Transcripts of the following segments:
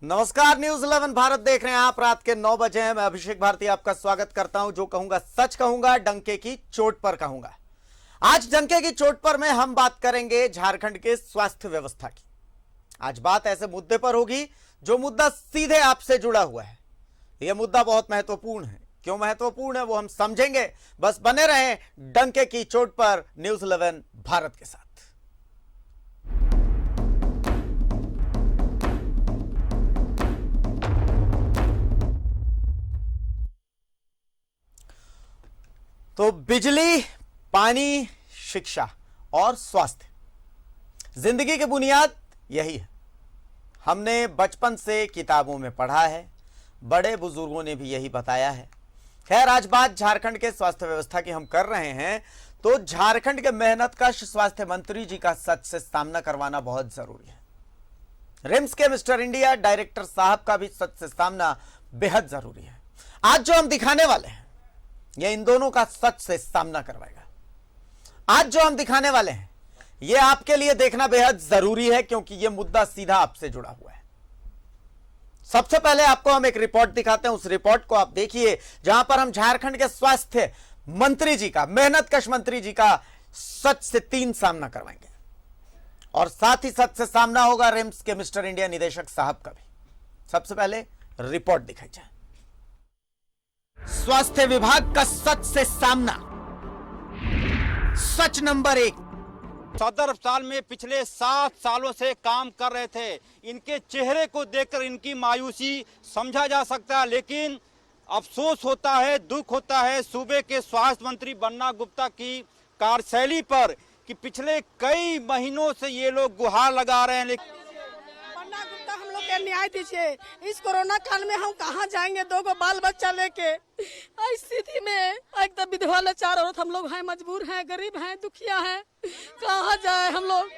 नमस्कार, न्यूज 11 भारत देख रहे हैं आप। रात के 9 बजे हैं। मैं अभिषेक भारती आपका स्वागत करता हूं। जो कहूंगा सच कहूंगा, डंके की चोट पर कहूंगा। आज डंके की चोट पर में हम बात करेंगे झारखंड के स्वास्थ्य व्यवस्था की। आज बात ऐसे मुद्दे पर होगी जो मुद्दा सीधे आपसे जुड़ा हुआ है। यह मुद्दा बहुत महत्वपूर्ण है। क्यों महत्वपूर्ण है वो हम समझेंगे। बस बने रहें डंके की चोट पर न्यूज 11 भारत के साथ। तो बिजली, पानी, शिक्षा और स्वास्थ्य जिंदगी की बुनियाद यही है। हमने बचपन से किताबों में पढ़ा है, बड़े बुजुर्गों ने भी यही बताया है। खैर, आज बात झारखंड के स्वास्थ्य व्यवस्था की हम कर रहे हैं, तो झारखंड के मेहनतकश स्वास्थ्य मंत्री जी का सच से सामना करवाना बहुत जरूरी है। रिम्स के मिस्टर इंडिया डायरेक्टर साहब का भी सच से सामना बेहद जरूरी है। आज जो हम दिखाने वाले हैं यह इन दोनों का सच से सामना करवाएगा। आज जो हम दिखाने वाले हैं यह आपके लिए देखना बेहद जरूरी है, क्योंकि यह मुद्दा सीधा आपसे जुड़ा हुआ है। सबसे पहले आपको हम एक रिपोर्ट दिखाते हैं। उस रिपोर्ट को आप देखिए, जहां पर हम झारखंड के स्वास्थ्य मंत्री जी का, मेहनतकश मंत्री जी का सच से 3 सामना करवाएंगे, और साथ ही सच से सामना होगा रिम्स के मिस्टर इंडिया निदेशक साहब का भी। सबसे पहले रिपोर्ट दिखाई जाए। स्वास्थ्य विभाग का सच से सामना। सच नंबर 1। सदर अस्पताल में पिछले 7 सालों से काम कर रहे थे। इनके चेहरे को देखकर इनकी मायूसी समझा जा सकता है, लेकिन अफसोस होता है, दुख होता है सूबे के स्वास्थ्य मंत्री बन्ना गुप्ता की कार्यशैली पर कि पिछले कई महीनों से ये लोग गुहार लगा रहे हैं। बन्ना गुप्ता, हम लोग के न्याय दीजिए। इस कोरोना काल में हम कहाँ जाएंगे, 2 गो बाल बच्चा लेके। इस स्थिति में एकदम विधवा लाचार औरत हम लोग हैं, मजबूर हैं, गरीब हैं, दुखिया हैं। कहाँ जाए हम लोग,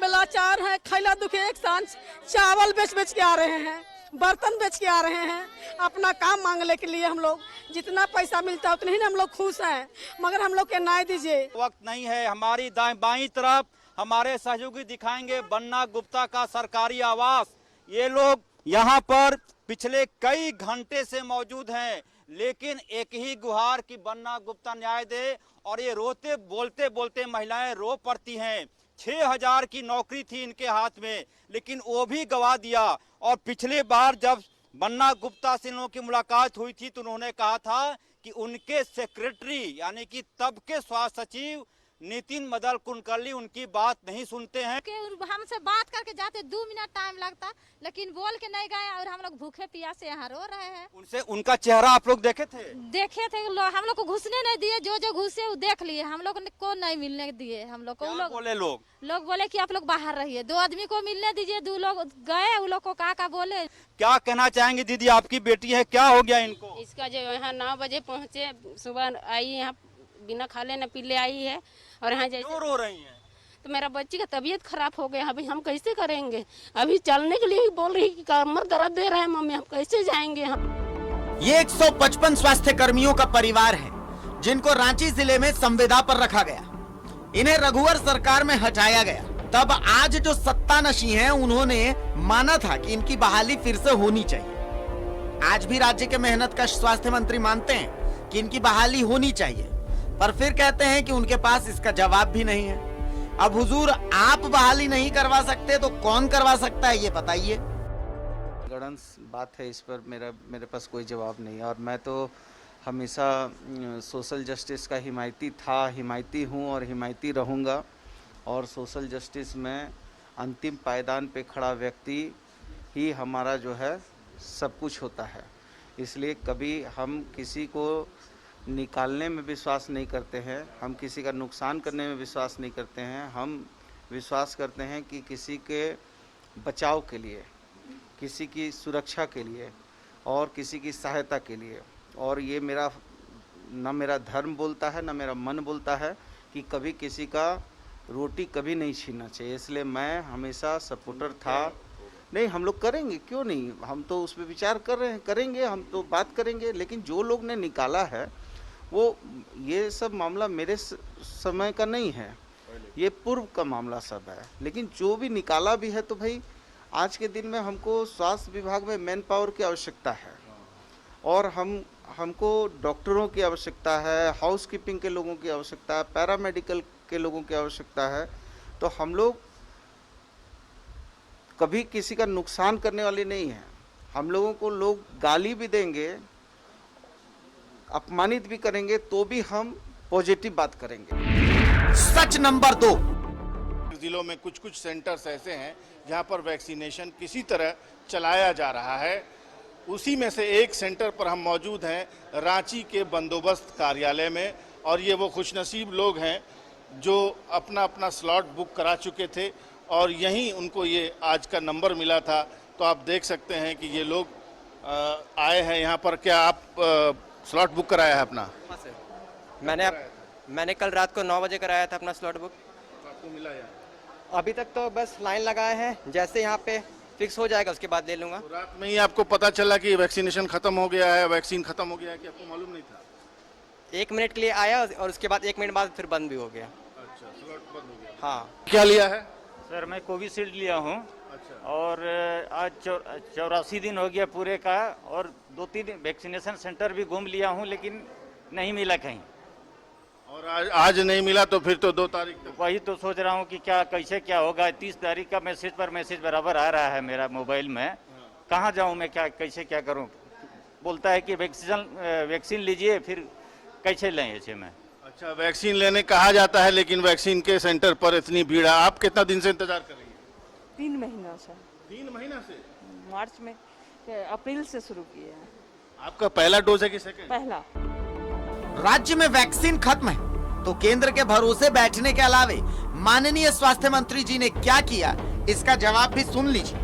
लाचार हैं, खैला दुखे। एक सांस चावल बेच बेच के आ रहे हैं, बर्तन बेच के आ रहे हैं, अपना काम मांगने के लिए। हम लोग जितना पैसा मिलता है उतने ही हम लोग खुश हैं, मगर हम लोग के न्याय दीजिए। वक्त नहीं है। हमारी दाएं बाईं तरफ हमारे सहयोगी दिखाएंगे बन्ना गुप्ता का सरकारी आवास। ये लोग यहाँ पर पिछले कई घंटे से मौजूद हैं, लेकिन एक ही गुहार की बन्ना गुप्ता न्याय दे। और ये रोते बोलते बोलते महिलाएं रो पड़ती हैं। 6000 की नौकरी थी इनके हाथ में, लेकिन वो भी गवा दिया। और पिछली बार जब बन्ना गुप्ता से इन लोगों की मुलाकात हुई थी तो उन्होंने कहा था कि उनके सेक्रेटरी यानी कि तब के स्वास्थ्य सचिव नितिन मदन कुलकर्णी उनकी बात नहीं सुनते हैं। हमसे बात करके जाते 2 मिनट टाइम लगता, लेकिन बोल के नहीं गए, और हम लोग भूखे प्यासे यहाँ रो रहे हैं। उनसे उनका चेहरा आप लोग देखे थे? देखे थे। हम लोग को घुसने नहीं दिए। जो घुसे वो देख लिए, हम लोग को नहीं मिलने दिए। हम लोग को लोग बोले कि आप लोग बाहर रहिए। 2 आदमी को मिलने दीजिए। 2 लोग गए, वो लोग को का बोले। क्या कहना चाहेंगे दीदी, आपकी बेटी है, क्या हो गया इनको? इसका जो यहाँ 9 बजे पहुँचे, सुबह आई, यहाँ बिना खाले न पीले आई है, और यहाँ जैसे रो रही हैं। तो मेरा बच्ची का तबीयत खराब हो गया। अभी हम कैसे करेंगे? अभी चलने के लिए बोल रही कि कमर दर्द दे रहा है मम्मी, हम कैसे जाएंगे? हम ये 155 स्वास्थ्य कर्मियों का परिवार है जिनको रांची जिले में संविदा पर रखा गया। इन्हें रघुवर सरकार में हटाया गया। तब आज जो सत्तानशी हैं उन्होंने माना था कि इनकी बहाली फिर से होनी चाहिए। आज भी राज्य के मेहनतकश स्वास्थ्य मंत्री मानते हैं कि इनकी बहाली होनी चाहिए, पर फिर कहते हैं कि उनके पास इसका जवाब भी नहीं है। अब हुजूर, आप बहाली नहीं करवा सकते तो कौन करवा सकता है, ये बताइए। गणंस बात है, इस पर मेरे पास कोई जवाब नहीं है। और मैं तो हमेशा सोशल जस्टिस का हिमायती था, हिमायती हूँ और हिमायती रहूँगा। और सोशल जस्टिस में अंतिम पायदान पे खड़ा व्यक्ति ही हमारा जो है सब कुछ होता है। इसलिए कभी हम किसी को निकालने में विश्वास नहीं करते हैं, हम किसी का नुकसान करने में विश्वास नहीं करते हैं। हम विश्वास करते हैं कि किसी के बचाव के लिए, किसी की सुरक्षा के लिए और किसी की सहायता के लिए। और ये मेरा धर्म बोलता है, ना मेरा मन बोलता है कि कभी किसी का रोटी कभी नहीं छीनना चाहिए। इसलिए मैं हमेशा सपोर्टर था। नहीं, हम लोग करेंगे, क्यों नहीं, हम तो उस पर विचार कर रहे हैं, करेंगे, हम तो बात करेंगे। लेकिन जो लोग ने निकाला है वो, ये सब मामला मेरे समय का नहीं है, ये पूर्व का मामला सब है। लेकिन जो भी निकाला भी है तो भाई आज के दिन में हमको स्वास्थ्य विभाग में मैन पावर की आवश्यकता है और हमको डॉक्टरों की आवश्यकता है, हाउस कीपिंग के लोगों की आवश्यकता है, पैरामेडिकल के लोगों की आवश्यकता है। तो हम लोग कभी किसी का नुकसान करने वाले नहीं हैं। हम लोगों को लोग गाली भी देंगे, अपमानित भी करेंगे, तो भी हम पॉजिटिव बात करेंगे। सच नंबर 2, जिलों में कुछ कुछ सेंटर्स ऐसे हैं जहां पर वैक्सीनेशन किसी तरह चलाया जा रहा है। उसी में से एक सेंटर पर हम मौजूद हैं, रांची के बंदोबस्त कार्यालय में, और ये वो खुशनसीब लोग हैं जो अपना अपना स्लॉट बुक करा चुके थे और यहीं उनको ये आज का नंबर मिला था। तो आप देख सकते हैं कि ये लोग आए हैं यहाँ पर। क्या आप स्लॉट बुक कराया है अपना? मैंने कल रात को 9 बजे कराया था अपना स्लॉट बुक। आपको मिला या? अभी तक तो बस लाइन लगाए हैं, जैसे यहाँ पे फिक्स हो जाएगा उसके बाद ले लूँगा। तो रात में ही आपको पता चला कि वैक्सीनेशन खत्म हो गया है, वैक्सीन खत्म हो गया है, कि आपको मालूम नहीं था? 1 मिनट के लिए आया और उसके बाद 1 मिनट बाद फिर बंद भी हो गया। अच्छा, स्लॉट बंद हो गया। हाँ। क्या लिया है? सर मैं कोविशील्ड लिया हूँ अच्छा। और आज 84 दिन हो गया पूरे का, और 2-3 वैक्सीनेशन सेंटर भी घूम लिया हूँ लेकिन नहीं मिला कहीं। और आज नहीं मिला तो फिर तो 2 तारीख तक। वही तो सोच रहा हूँ कि क्या कैसे क्या होगा। 30 तारीख का मैसेज पर मैसेज बराबर आ रहा है मेरा मोबाइल में। कहाँ जाऊँ मैं, क्या कैसे क्या करूँ? बोलता है कि वैक्सीन लीजिए, फिर कैसे लें ऐसे में? अच्छा, वैक्सीन लेने कहा जाता है लेकिन वैक्सीन के सेंटर पर इतनी भीड़ है। आप कितना दिन से इंतजार कर रही हैं? 3 महीना से। 3 महीना से? मार्च में, अप्रैल से शुरू किए हैं। आपका पहला डोज है कि सेकंड? पहला। राज्य में वैक्सीन खत्म है तो केंद्र के भरोसे बैठने के अलावे माननीय स्वास्थ्य मंत्री जी ने क्या किया, इसका जवाब भी सुन लीजिए।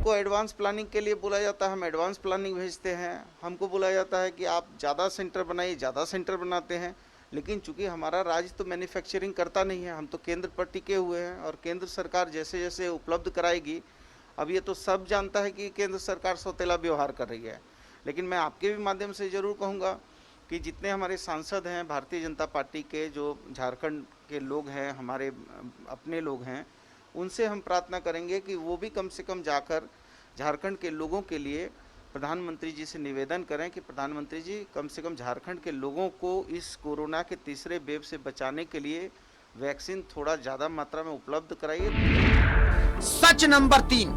को एडवांस प्लानिंग के लिए बोला जाता है, हम एडवांस प्लानिंग भेजते हैं। हमको बोला जाता है कि आप ज़्यादा सेंटर बनाइए, ज़्यादा सेंटर बनाते हैं। लेकिन चूंकि हमारा राज्य तो मैन्युफैक्चरिंग करता नहीं है, हम तो केंद्र पर टिके हुए हैं और केंद्र सरकार जैसे जैसे उपलब्ध कराएगी। अब ये तो सब जानता है कि केंद्र सरकार सौतेला व्यवहार कर रही है, लेकिन मैं आपके भी माध्यम से ज़रूर कहूँगा कि जितने हमारे सांसद हैं भारतीय जनता पार्टी के, जो झारखंड के लोग हैं, हमारे अपने लोग हैं, उनसे हम प्रार्थना करेंगे कि वो भी कम से कम जाकर झारखंड के लोगों के लिए प्रधानमंत्री जी से निवेदन करें कि प्रधानमंत्री जी कम से कम झारखंड के लोगों को इस कोरोना के तीसरे वेव से बचाने के लिए वैक्सीन थोड़ा ज़्यादा मात्रा में उपलब्ध कराइए। सच नंबर 3,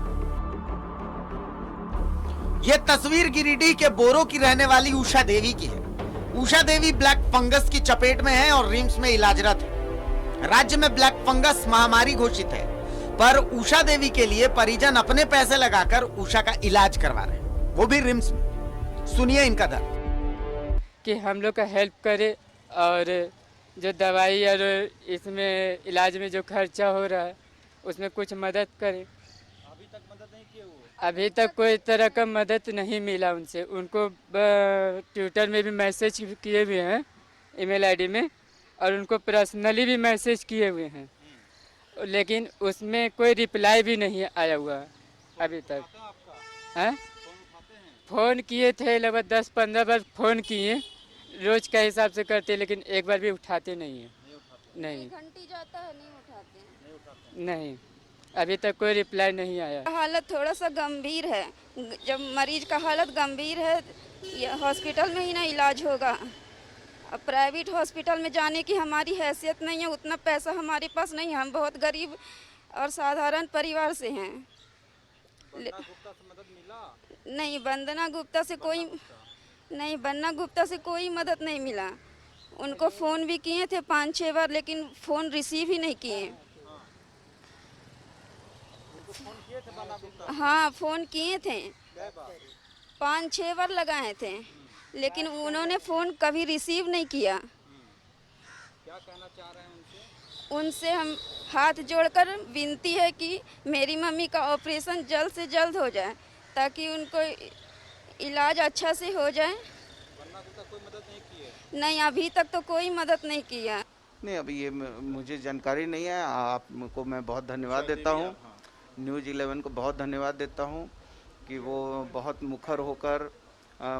ये तस्वीर गिरिडीह के बोरो की रहने वाली उषा देवी की है। उषा देवी ब्लैक फंगस की चपेट में है और रिम्स में इलाजरत है। राज्य में ब्लैक फंगस महामारी घोषित है, पर उषा देवी के लिए परिजन अपने पैसे लगाकर उषा का इलाज करवा रहे हैं, वो भी रिम्स में। सुनिए इनका दर्द। कि हम लोग का हेल्प करे और जो दवाई और इसमें इलाज में जो खर्चा हो रहा है उसमें कुछ मदद करे। अभी तक मदद नहीं किए हुए? अभी तक कोई तरह का मदद नहीं मिला उनसे। उनको ट्विटर में भी मैसेज किए हुए हैं, ईमेल आईडी में, और उनको पर्सनली भी मैसेज किए हुए हैं, लेकिन उसमें कोई रिप्लाई भी नहीं आया हुआ अभी तक। हैं? फ़ोन किए थे, लगभग 10-15 बार फ़ोन किए, रोज़ का हिसाब से करते, लेकिन एक बार भी उठाते नहीं हैं। नहीं, घंटी जाता है, नहीं उठाते। नहीं, अभी तक कोई रिप्लाई नहीं आया। हालत थोड़ा सा गंभीर है। जब मरीज का हालत गंभीर है, ये हॉस्पिटल में ही ना इलाज होगा। अब प्राइवेट हॉस्पिटल में जाने की हमारी हैसियत नहीं है, उतना पैसा हमारे पास नहीं है। हम बहुत गरीब और साधारण परिवार से हैं। नहीं, वंदना गुप्ता से कोई नहीं, वंदना गुप्ता से कोई मदद नहीं मिला। उनको फ़ोन भी किए थे 5-6 बार, लेकिन फ़ोन रिसीव ही नहीं किए। हाँ, फ़ोन किए थे, 5-6 बार लगाए थे, लेकिन उन्होंने फ़ोन कभी रिसीव नहीं किया। क्या कहना चाह रहे हैं उनसे? उनसे हम हाथ जोड़कर विनती है कि मेरी मम्मी का ऑपरेशन जल्द से जल्द हो जाए, ताकि उनको इलाज अच्छा से हो जाए। वरना तो कोई मदद नहीं की है? नहीं, अभी तक तो कोई मदद नहीं किया। नहीं, अभी ये मुझे जानकारी नहीं है। आपको मैं बहुत धन्यवाद देता हूँ, न्यूज़ 11 को बहुत धन्यवाद देता हूँ कि वो बहुत मुखर होकर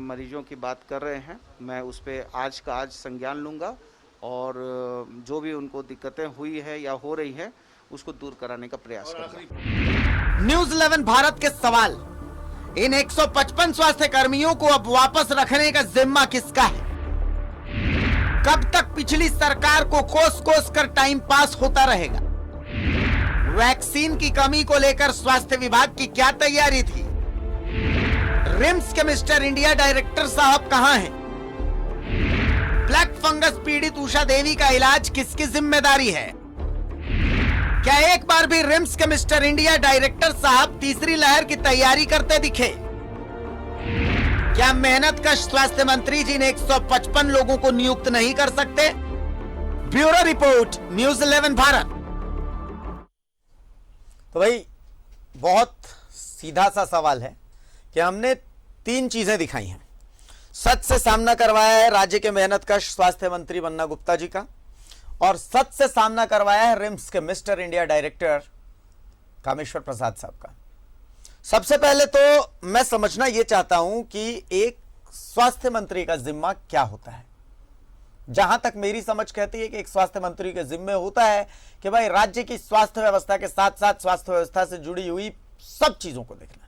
मरीजों की बात कर रहे हैं। मैं उस पर आज का आज संज्ञान लूँगा और जो भी उनको दिक्कतें हुई है या हो रही है उसको दूर कराने का प्रयास करूँगा। न्यूज 11 भारत के सवाल, इन 155 स्वास्थ्य कर्मियों को अब वापस रखने का जिम्मा किसका है? कब तक पिछली सरकार को कोस कोस कर टाइम पास होता रहेगा? वैक्सीन की कमी को लेकर स्वास्थ्य विभाग की क्या तैयारी थी? रिम्स के मिस्टर इंडिया डायरेक्टर साहब कहां हैं? ब्लैक फंगस पीड़ित उषा देवी का इलाज किसकी जिम्मेदारी है? क्या एक बार भी रिम्स के मिस्टर इंडिया डायरेक्टर साहब तीसरी लहर की तैयारी करते दिखे? क्या मेहनतकश स्वास्थ्य मंत्री जी ने 155 लोगों को नियुक्त नहीं कर सकते? Bureau report, news 11 Bharat. तो भाई बहुत सीधा सा सवाल है कि हमने 3 चीजें दिखाई हैं। सच से सामना करवाया है राज्य के मेहनतकश स्वास्थ्य मंत्री बन्ना गुप्ता जी का, और सच से सामना करवाया है रिम्स के mister India director Kameshwar Prasad साहब का। सबसे पहले तो मैं समझना यह चाहता हूं कि एक स्वास्थ्य मंत्री का जिम्मा क्या होता है। जहां तक मेरी समझ कहती है कि एक स्वास्थ्य मंत्री के जिम्मे होता है कि भाई राज्य की स्वास्थ्य व्यवस्था के साथ साथ स्वास्थ्य व्यवस्था से जुड़ी हुई सब चीजों को देखना।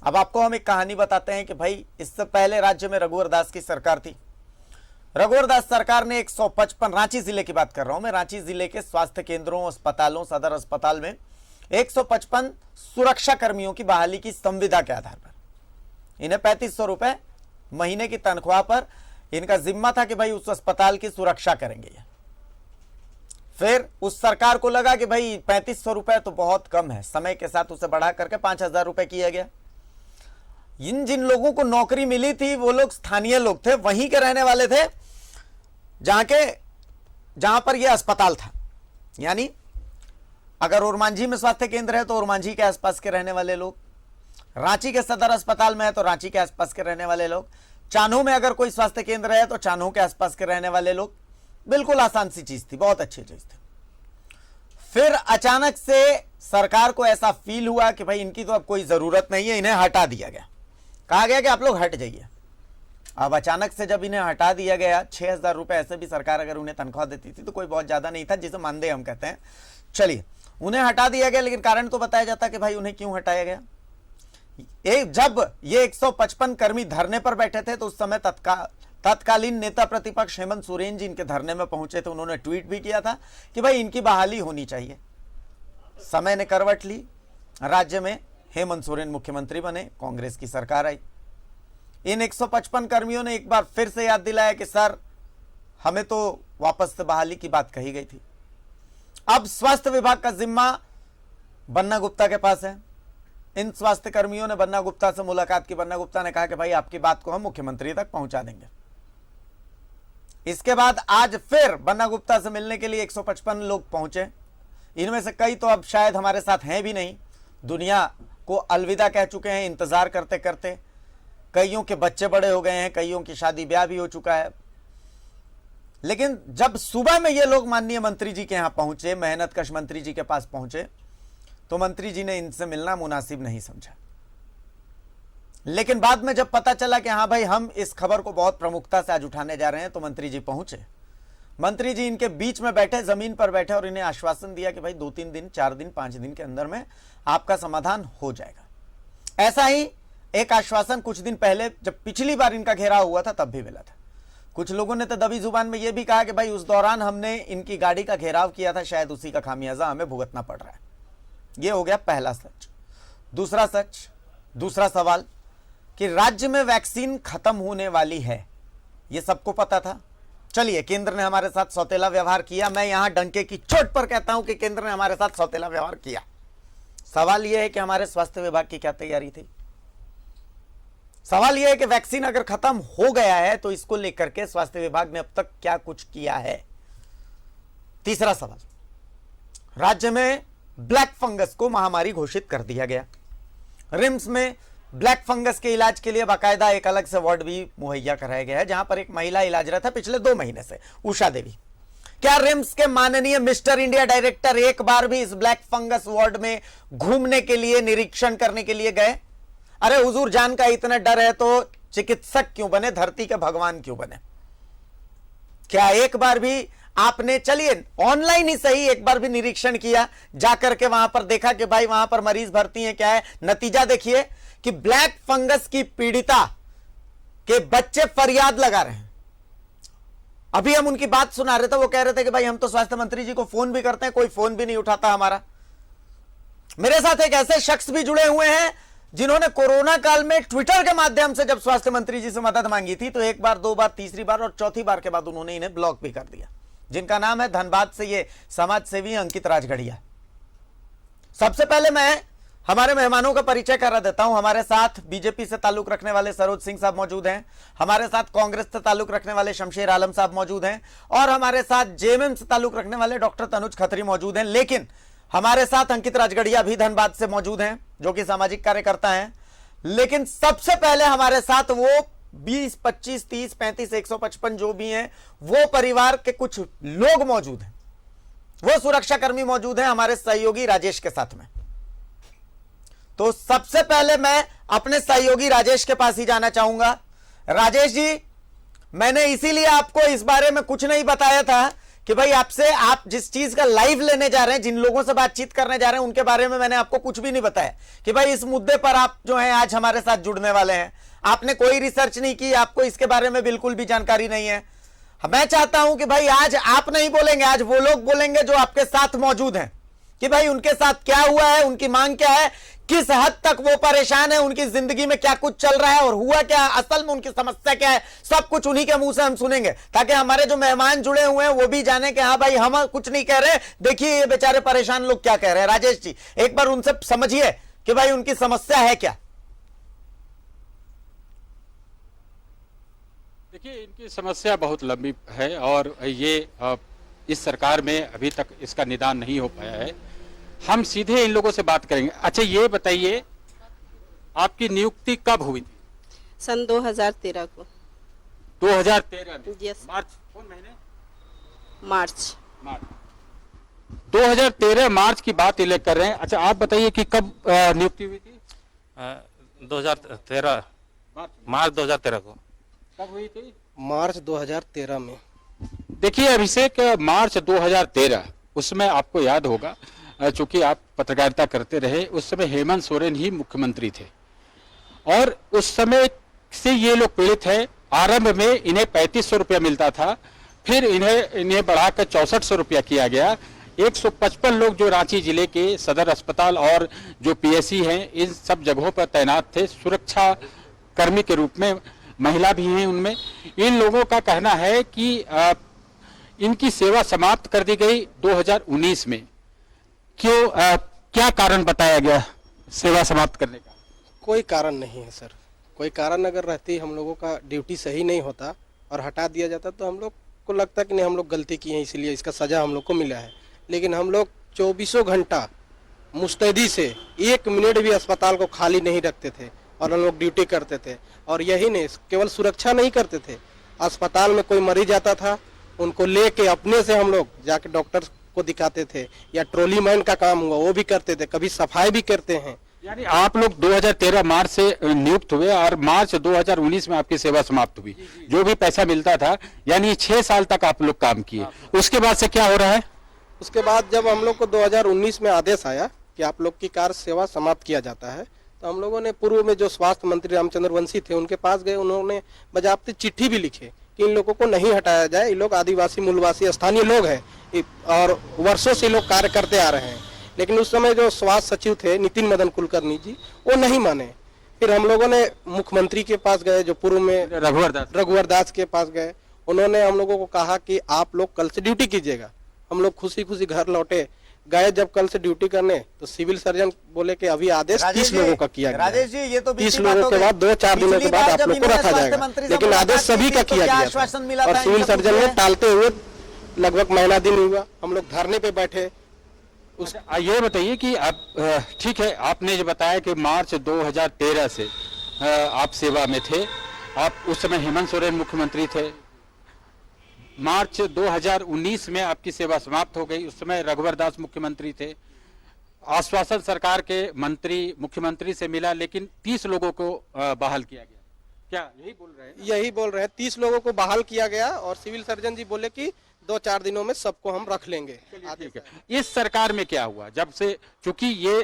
अब आपको हम एक कहानी बताते हैं कि भाई इससे पहले राज्य में रघुवर दास की सरकार थी। रघुवर दास सरकार ने 155, रांची जिले की बात कर रहा हूं मैं, रांची जिले के स्वास्थ्य केंद्रों, अस्पतालों, सदर अस्पताल में 155 सुरक्षा कर्मियों की बहाली की संविदा के आधार पर। इन्हें 3500 रुपए महीने की तनख्वाह पर इनका जिम्मा था कि भाई उस अस्पताल की सुरक्षा करेंगे। फिर उस सरकार को लगा कि भाई 3500 रुपए तो बहुत कम है, समय के साथ उसे बढ़ा करके 5000 रुपए किया गया। इन जिन लोगों को नौकरी मिली थी वो लोग स्थानीय लोग थे, वहीं के रहने वाले थे जहां पर यह अस्पताल था। यानी अगर ओरमांझी में स्वास्थ्य केंद्र है तो ओरमांझी के आसपास के रहने वाले लोग, रांची के सदर अस्पताल में है तो रांची के आसपास के रहने वाले लोग, चान्हो में अगर कोई स्वास्थ्य केंद्र है तो चान्हो के आसपास के रहने वाले लोग। बिल्कुल आसान सी चीज थी, बहुत अच्छी चीज थी। फिर अचानक से सरकार को ऐसा फील हुआ कि भाई इनकी तो अब कोई जरूरत नहीं है, इन्हें हटा दिया गया। कहा गया कि आप लोग हट जाइए। अब अचानक से जब इन्हें हटा दिया गया, 6000 रुपए ऐसे भी सरकार अगर उन्हें तनख्वाह देती थी तो कोई बहुत ज्यादा नहीं था, जिसे मानदेय हम कहते हैं। चलिए, उन्हें हटा दिया गया, लेकिन कारण तो बताया जाता कि भाई उन्हें क्यों हटाया गया। जब ये 155 कर्मी धरने पर बैठे थे तो उस समय तत्कालीन नेता प्रतिपक्ष हेमंत सोरेन जी इनके धरने में पहुंचे थे। उन्होंने ट्वीट भी किया था कि भाई इनकी बहाली होनी चाहिए। समय ने करवट ली, राज्य में हेमंत सोरेन मुख्यमंत्री बने, कांग्रेस की सरकार आई। इन 155 कर्मियों ने एक बार फिर से याद दिलाया कि सर हमें तो वापस से बहाली की बात कही गई थी। अब स्वास्थ्य विभाग का जिम्मा बन्ना गुप्ता के पास है। इन स्वास्थ्य कर्मियों ने बन्ना गुप्ता से मुलाकात की। बन्ना गुप्ता ने कहा कि भाई आपकी बात को हम मुख्यमंत्री तक पहुंचा देंगे। इसके बाद आज फिर बन्ना गुप्ता से मिलने के लिए 155 लोग पहुंचे। इनमें से कई तो अब शायद हमारे साथ हैं भी नहीं, दुनिया को अलविदा कह चुके हैं इंतजार करते करते। कईयों के बच्चे बड़े हो गए हैं, कईयों की शादी ब्याह भी हो चुका है। लेकिन जब सुबह में ये लोग माननीय मंत्री जी के यहां पहुंचे, मेहनतकश मंत्री जी के पास पहुंचे, तो मंत्री जी ने इनसे मिलना मुनासिब नहीं समझा। लेकिन बाद में जब पता चला कि हाँ भाई हम इस खबर को बहुत प्रमुखता से आज उठाने जा रहे हैं, तो मंत्री जी पहुंचे। मंत्री जी इनके बीच में बैठे, जमीन पर बैठे, और इन्हें आश्वासन दिया कि भाई 2-3 दिन, 4 दिन, 5 दिन के अंदर में आपका समाधान हो जाएगा। ऐसा ही एक आश्वासन कुछ दिन पहले जब पिछली बार इनका घेराव हुआ था तब भी मिला था। कुछ लोगों ने तो दबी जुबान में यह भी कहा कि भाई उस दौरान हमने इनकी गाड़ी का घेराव किया था, शायद उसी का खामियाजा हमें भुगतना पड़ रहा है। यह हो गया पहला सच। दूसरा सवाल कि राज्य में वैक्सीन खत्म होने वाली है, यह सबको पता था। चलिए, केंद्र ने हमारे साथ सौतेला व्यवहार किया। मैं यहां डंके की चोट पर कहता हूं कि केंद्र ने हमारे साथ सौतेला व्यवहार किया। सवाल यह है कि हमारे स्वास्थ्य विभाग की क्या तैयारी थी। सवाल यह है कि वैक्सीन अगर खत्म हो गया है तो इसको लेकर के स्वास्थ्य विभाग ने अब तक क्या कुछ किया है। तीसरा सवाल, राज्य में ब्लैक फंगस को महामारी घोषित कर दिया गया। रिम्स में ब्लैक फंगस के इलाज के लिए बाकायदा एक अलग से वार्ड भी मुहैया कराया गया है, जहां पर एक महिला इलाजरत है पिछले 2 महीने से, उषा देवी। क्या रिम्स के माननीय मिस्टर इंडिया डायरेक्टर एक बार भी इस ब्लैक फंगस वार्ड में घूमने के लिए, निरीक्षण करने के लिए गए? अरे हुजूर, जान का इतना डर है तो चिकित्सक क्यों बने, धरती के भगवान क्यों बने? क्या एक बार भी आपने चलिए ऑनलाइन ही सही एक बार भी निरीक्षण किया, जाकर के वहां पर देखा कि भाई वहां पर मरीज भर्ती है, क्या है नतीजा देखिए कि ब्लैक फंगस की पीड़िता के बच्चे फरियाद लगा रहे हैं। अभी हम उनकी बात सुना रहे थे, वो कह रहे थे कि भाई हम तो स्वास्थ्य मंत्री जी को फोन भी करते हैं, कोई फोन भी नहीं उठाता हमारा। मेरे साथ एक ऐसे शख्स भी जुड़े हुए हैं जिन्होंने कोरोना काल में ट्विटर के माध्यम से जब स्वास्थ्य मंत्री जी से मदद मांगी थी तो एक बार, दो बार, तीसरी बार और चौथी बार के बाद उन्होंने इन्हें ब्लॉक भी कर दिया, जिनका नाम है धनबाद से ये समाज सेवी अंकित राजगढ़िया। सबसे पहले मैं हमारे मेहमानों का परिचय करा देता हूं। हमारे साथ बीजेपी से ताल्लुक रखने वाले सरोज सिंह साहब मौजूद हैं, हमारे साथ कांग्रेस से ताल्लुक रखने वाले शमशेर आलम साहब मौजूद हैं और हमारे साथ जेएमएम से ताल्लुक रखने वाले डॉक्टर तनुज खत्री मौजूद हैं। लेकिन हमारे साथ अंकित राजगढ़िया भी धनबाद से मौजूद हैं जो कि सामाजिक कार्यकर्ता हैं। लेकिन सबसे पहले हमारे साथ वो 20, 25, 30, 35, 155 जो भी हैं वो परिवार के कुछ लोग मौजूद हैं, वो सुरक्षाकर्मी मौजूद हैं हमारे सहयोगी राजेश के साथ में। तो सबसे पहले मैं अपने सहयोगी राजेश के पास ही जाना चाहूंगा। राजेश जी, मैंने इसीलिए आपको इस बारे में कुछ नहीं बताया था कि भाई आपसे, आप जिस चीज का लाइव लेने जा रहे हैं, जिन लोगों से बातचीत करने जा रहे हैं उनके बारे में मैंने आपको कुछ भी नहीं बताया कि भाई इस मुद्दे पर आप जो हैं आज हमारे साथ जुड़ने वाले हैं। आपने कोई रिसर्च नहीं की, आपको इसके बारे में बिल्कुल भी जानकारी नहीं है। मैं चाहता हूं कि भाई आज आप नहीं बोलेंगे, आज वो लोग बोलेंगे जो आपके साथ मौजूद हैं कि भाई उनके साथ क्या हुआ है, उनकी मांग क्या है, किस हद तक वो परेशान है, उनकी जिंदगी में क्या कुछ चल रहा है और हुआ क्या, असल में उनकी समस्या क्या है, सब कुछ उन्हीं के मुंह से हम सुनेंगे ताकि हमारे जो मेहमान जुड़े हुए हैं वो भी जाने कि हाँ भाई हम कुछ नहीं कह रहे, देखिए ये बेचारे परेशान लोग क्या कह रहे हैं। राजेश जी, एक बार उनसे समझिए कि भाई उनकी समस्या है क्या। देखिए, इनकी समस्या बहुत लंबी है और ये इस सरकार में अभी तक इसका निदान नहीं हो पाया है। हम सीधे इन लोगों से बात करेंगे। अच्छा, ये बताइए आपकी नियुक्ति कब हुई थी? सन 2013 को। 2013 में? यस। मार्च, कौन महीने? मार्च। 2013 मार्च की बात ये कर रहे हैं। अच्छा, आप बताइए कि कब नियुक्ति हुई थी? 2013 मार्च 2013 को। कब हुई थी? मार्च 2013 में। देखिए अभिषेक, मार्च 2013, उसमें आपको याद होगा चूंकि आप पत्रकारिता करते रहे, उस समय हेमंत सोरेन ही मुख्यमंत्री थे और उस समय से ये लोग पीड़ित है। आरंभ में इन्हें 3500 रुपया मिलता था, फिर इन्हें बढ़ाकर 6400 रुपया किया गया। 155 लोग जो रांची जिले के सदर अस्पताल और जो पीएससी हैं, इन सब जगहों पर तैनात थे सुरक्षा कर्मी के रूप में, महिला भी हैं उनमें। इन लोगों का कहना है कि इनकी सेवा समाप्त कर दी गई 2019 में। क्यों, क्या कारण बताया गया सेवा समाप्त करने का? कोई कारण नहीं है सर, कोई कारण अगर रहती, हम लोगों का ड्यूटी सही नहीं होता और हटा दिया जाता तो हम लोग को लगता कि नहीं हम लोग गलती किए हैं इसलिए इसका सजा हम लोग को मिला है। लेकिन हम लोग 24 घंटा मुस्तैदी से 1 मिनट भी अस्पताल को खाली नहीं रखते थे और हम लोग ड्यूटी करते थे। और यही नहीं, केवल सुरक्षा नहीं करते थे, अस्पताल में कोई मरीज आता था उनको लेके अपने से हम लोग जाके डॉक्टर को दिखाते थे, या ट्रॉली मैन का काम हुआ वो भी करते थे, कभी सफाई भी करते हैं। यानी आप लोग 2013 मार्च से नियुक्त हुए और मार्च 2019 में आपकी सेवा समाप्त हुई। जो भी पैसा मिलता था, यानी 6 साल तक आप लोग काम किए। उसके बाद से क्या हो रहा है? उसके बाद जब हम लोग को 2019 में आदेश आया कि आप लोग की कार्य सेवा समाप्त किया जाता है, तो हम लोगों ने पूर्व में जो स्वास्थ्य मंत्री रामचंद्र वंशी थे उनके पास गए, उन्होंने बजाबती चिट्ठी भी लिखे कि इन लोगों को नहीं हटाया जाए, ये लोग आदिवासी मूलवासी स्थानीय लोग हैं और वर्षों से लोग कार्य करते आ रहे हैं। लेकिन उस समय जो स्वास्थ्य सचिव थे नितिन मदन कुलकर्णी जी, वो नहीं माने। फिर हम लोगों ने मुख्यमंत्री के पास गए, जो पूर्व में रघुवर दास के पास गए, उन्होंने हम लोगों को कहा कि आप लोग कल से ड्यूटी कीजिएगा। हम लोग खुशी खुशी घर लौटे। गए जब कल से ड्यूटी करने तो सिविल सर्जन बोले कि अभी आदेश 30 लोगों का किया गया। राजेश जी, ये तो 30 लोगों के बाद 2-4 दिनों के बाद आप लोग को रखा जाएगा, लेकिन आदेश सभी का किया गया था। और सिविल सर्जन ने टालते हुए लगभग महीना दिन हुआ, हम लोग धरने पे बैठे। ये बताइए कि आप, ठीक है, आपने जो बताया कि मार्च 2013 से आप सेवा में थे, आप उस समय हेमंत सोरेन मुख्यमंत्री थे। मार्च 2019 में आपकी सेवा समाप्त हो गई, उस समय रघुवर दास मुख्यमंत्री थे। आश्वासन सरकार के मंत्री मुख्यमंत्री से मिला, लेकिन 30 लोगों को बहाल किया गया। क्या यही बोल रहे हैं? यही बोल रहे हैं। 30 लोगों को बहाल किया गया और सिविल सर्जन जी बोले कि 2-4 दिनों में सबको हम रख लेंगे। ठीक है, इस सरकार में क्या हुआ जब से, चूंकि ये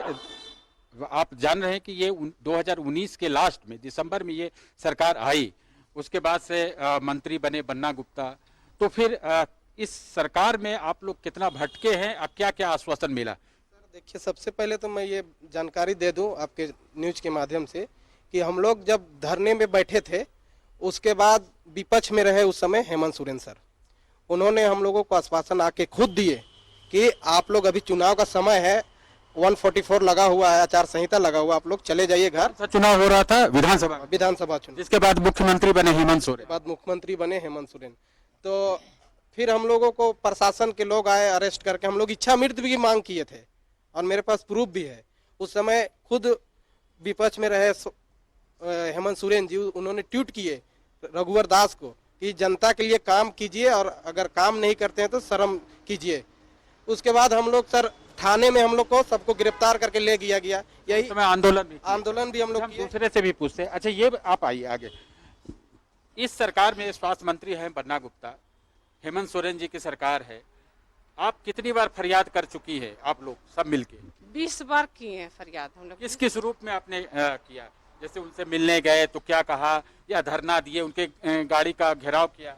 आप जान रहे हैं कि ये 2019 के लास्ट में दिसंबर में ये सरकार आई, उसके बाद से मंत्री बने बन्ना गुप्ता, तो फिर इस सरकार में आप लोग कितना भटके हैं, अब क्या क्या आश्वासन मिला? सर देखिए, सबसे पहले तो मैं ये जानकारी दे दूं आपके न्यूज के माध्यम से कि हम लोग जब धरने में बैठे थे, उसके बाद विपक्ष में रहे उस समय हेमंत सोरेन सर, उन्होंने हम लोगों को आश्वासन आके खुद दिए कि आप लोग अभी चुनाव का समय है, 144 लगा हुआ है, आचार संहिता लगा हुआ, आप लोग चले जाइए घर। चुनाव हो रहा था विधानसभा चुनाव, जिसके बाद मुख्यमंत्री बने हेमंत सोरेन। तो फिर हम लोगों को प्रशासन के लोग आए, अरेस्ट करके हम लोग इच्छा मृत्यु की मांग किए थे और मेरे पास प्रूफ भी है। उस समय खुद विपक्ष में रहे हेमंत सोरेन जी, उन्होंने ट्वीट किए रघुवर दास को कि जनता के लिए काम कीजिए और अगर काम नहीं करते हैं तो शर्म कीजिए। उसके बाद हम लोग सर थाने में हम लोग को सबको गिरफ्तार करके ले गया गया। यही तो आंदोलन भी हम लोग दूसरे से भी पूछते हैं। अच्छा, ये आप आइए आगे। इस सरकार में स्वास्थ्य मंत्री हैं बन्ना गुप्ता, हेमंत सोरेन जी की सरकार है, आप कितनी बार फरियाद कर चुकी है आप लोग सब मिलके? 20 बार किए हैं फरियाद हम लोग। किस रूप में आपने किया? जैसे उनसे मिलने गए तो क्या कहा, या धरना दिए, उनके गाड़ी का घेराव किया?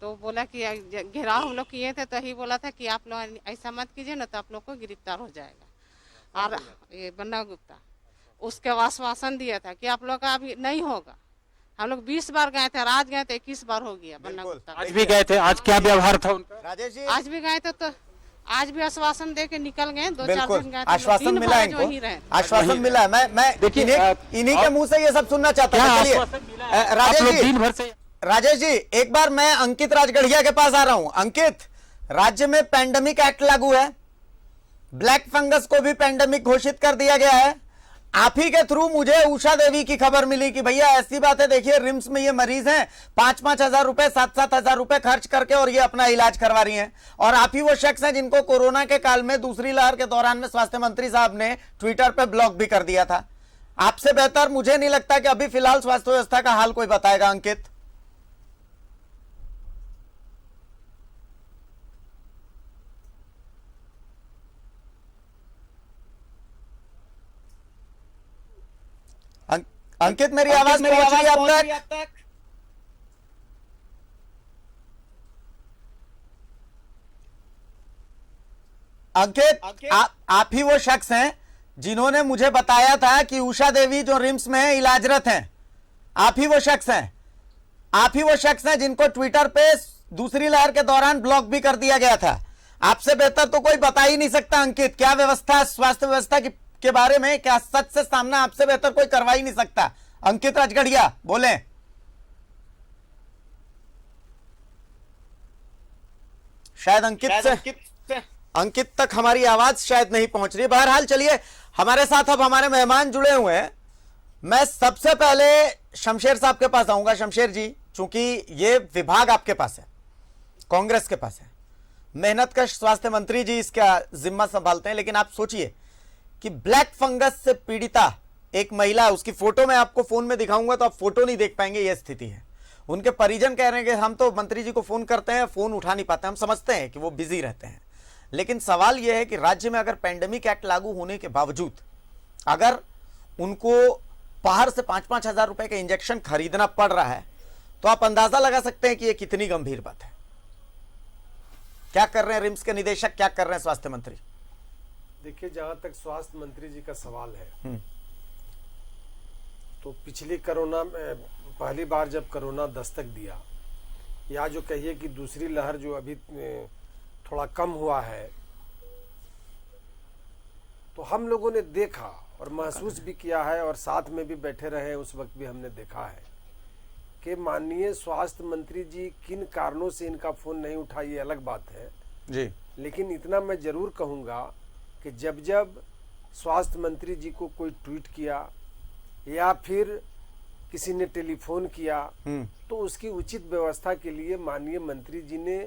तो बोला कि घेराव हम लोग किए थे, तो ही बोला था कि आप लोग ऐसा मत कीजिए ना तो आप लोग को गिरफ्तार हो जाएगा। और ये बन्ना गुप्ता उसके आश्वासन दिया था कि आप लोग का अभी नहीं होगा। हम लोग 20 बार गए थे, आज गए थे 21 बार हो गया बन्ना गुप्ता। आज भी गए थे, आज क्या व्यवहार था उनका? राजेश जी, आज भी गए थे, तो आज भी आश्वासन दे के निकल गए। 2-4 दिन गए थे, आश्वासन मिला है इनको, आश्वासन मिला है। मैं इन्हीं के मुंह से ये सब सुनना चाहता हूँ। राजेश जी, एक बार मैं अंकित राजगढ़िया के पास आ रहा हूं। अंकित, राज्य में पैंडेमिक एक्ट लागू है, ब्लैक फंगस को भी पैंडेमिक घोषित कर दिया गया है। आप ही के थ्रू मुझे उषा देवी की खबर मिली कि भैया ऐसी बात है, देखिए रिम्स में ये मरीज हैं, 5-5 हजार रुपए, 7-7 हजार रुपए खर्च करके और ये अपना इलाज करवा रही हैं। और आप ही वो शख्स हैं जिनको कोरोना के काल में दूसरी लहर के दौरान में स्वास्थ्य मंत्री साहब ने ट्विटर पे ब्लॉक भी कर दिया था। आपसे बेहतर मुझे नहीं लगता कि अभी फिलहाल स्वास्थ्य व्यवस्था का हाल कोई बताएगा। अंकित, अंकित मेरी आवाज पहुंच रही है आप तक? अंकित, आप ही वो शख्स हैं जिन्होंने मुझे बताया था कि उषा देवी जो रिम्स में है इलाजरत हैं। आप ही वो शख्स हैं, आप ही वो शख्स हैं जिनको ट्विटर पे दूसरी लहर के दौरान ब्लॉक भी कर दिया गया था। आपसे बेहतर तो कोई बता ही नहीं सकता। अंकित, क्या व्यवस्था, स्वास्थ्य व्यवस्था के बारे में क्या सच से सामना आपसे बेहतर कोई करवा ही नहीं सकता। अंकित राजगढ़िया बोले। शायद अंकित तक हमारी आवाज शायद नहीं पहुंच रही। बहरहाल चलिए, हमारे साथ अब हमारे मेहमान जुड़े हुए हैं। मैं सबसे पहले शमशेर साहब के पास आऊंगा। शमशेर जी, चूंकि ये विभाग आपके पास है, कांग्रेस के पास है, मेहनतकश स्वास्थ्य मंत्री जी इसका जिम्मा संभालते हैं, लेकिन आप सोचिए कि ब्लैक फंगस से पीड़िता एक महिला, उसकी फोटो मैं आपको फोन में दिखाऊंगा तो आप फोटो नहीं देख पाएंगे, यह स्थिति है। उनके परिजन कह रहे हैं कि हम तो मंत्री जी को फोन करते हैं, फोन उठा नहीं पाते। हम समझते हैं कि वो बिजी रहते हैं, लेकिन सवाल यह है कि राज्य में अगर पैंडेमिक एक्ट लागू होने के बावजूद अगर उनको बाहर से 5-5 हजार रुपए का इंजेक्शन खरीदना पड़ रहा है, तो आप अंदाजा लगा सकते हैं कि यह कितनी गंभीर बात है। क्या कर रहे हैं रिम्स के निदेशक, क्या कर रहे हैं स्वास्थ्य मंत्री? देखिए, जहां तक स्वास्थ्य मंत्री जी का सवाल है, तो पिछली कोरोना में पहली बार जब कोरोना दस्तक दिया, या जो कहिए कि दूसरी लहर जो अभी थोड़ा कम हुआ है, तो हम लोगों ने देखा और महसूस भी किया है और साथ में भी बैठे रहे, उस वक्त भी हमने देखा है कि माननीय स्वास्थ्य मंत्री जी किन कारणों से इनका फोन नहीं उठा, ये अलग बात है जी। लेकिन इतना मैं जरूर कहूँगा कि जब जब स्वास्थ्य मंत्री जी को कोई ट्वीट किया या फिर किसी ने टेलीफोन किया, तो उसकी उचित व्यवस्था के लिए माननीय मंत्री जी ने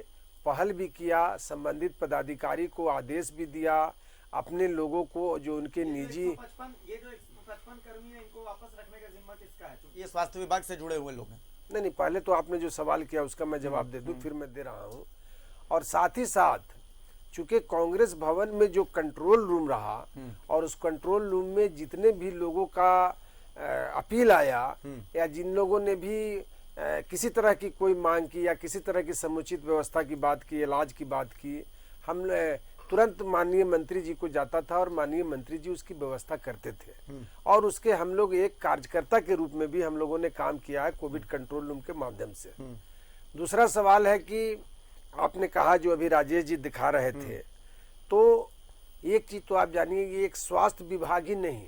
पहल भी किया, संबंधित पदाधिकारी को आदेश भी दिया, अपने लोगों को जो उनके निजी 55 कर्मी है, इनको वापस रखने का जिम्मा किसका है, क्योंकि ये स्वास्थ्य विभाग से जुड़े हुए लोग हैं। नहीं, पहले तो आपने जो सवाल किया उसका मैं जवाब दे दूं, फिर मैं दे रहा हूं। और साथ ही साथ चूंकि कांग्रेस भवन में जो कंट्रोल रूम रहा और उस कंट्रोल रूम में जितने भी लोगों का अपील आया या जिन लोगों ने भी किसी तरह की कोई मांग की या किसी तरह की समुचित व्यवस्था की बात की, इलाज की बात की, हम तुरंत माननीय मंत्री जी को जाता था और माननीय मंत्री जी उसकी व्यवस्था करते थे। और उसके हम लोग एक कार्यकर्ता के रूप में भी हम लोगों ने काम किया है कोविड कंट्रोल रूम के माध्यम से। दूसरा सवाल है कि आपने कहा जो अभी राजेश जी दिखा रहे थे, तो एक चीज तो आप जानिए, ये एक स्वास्थ्य विभाग ही नहीं,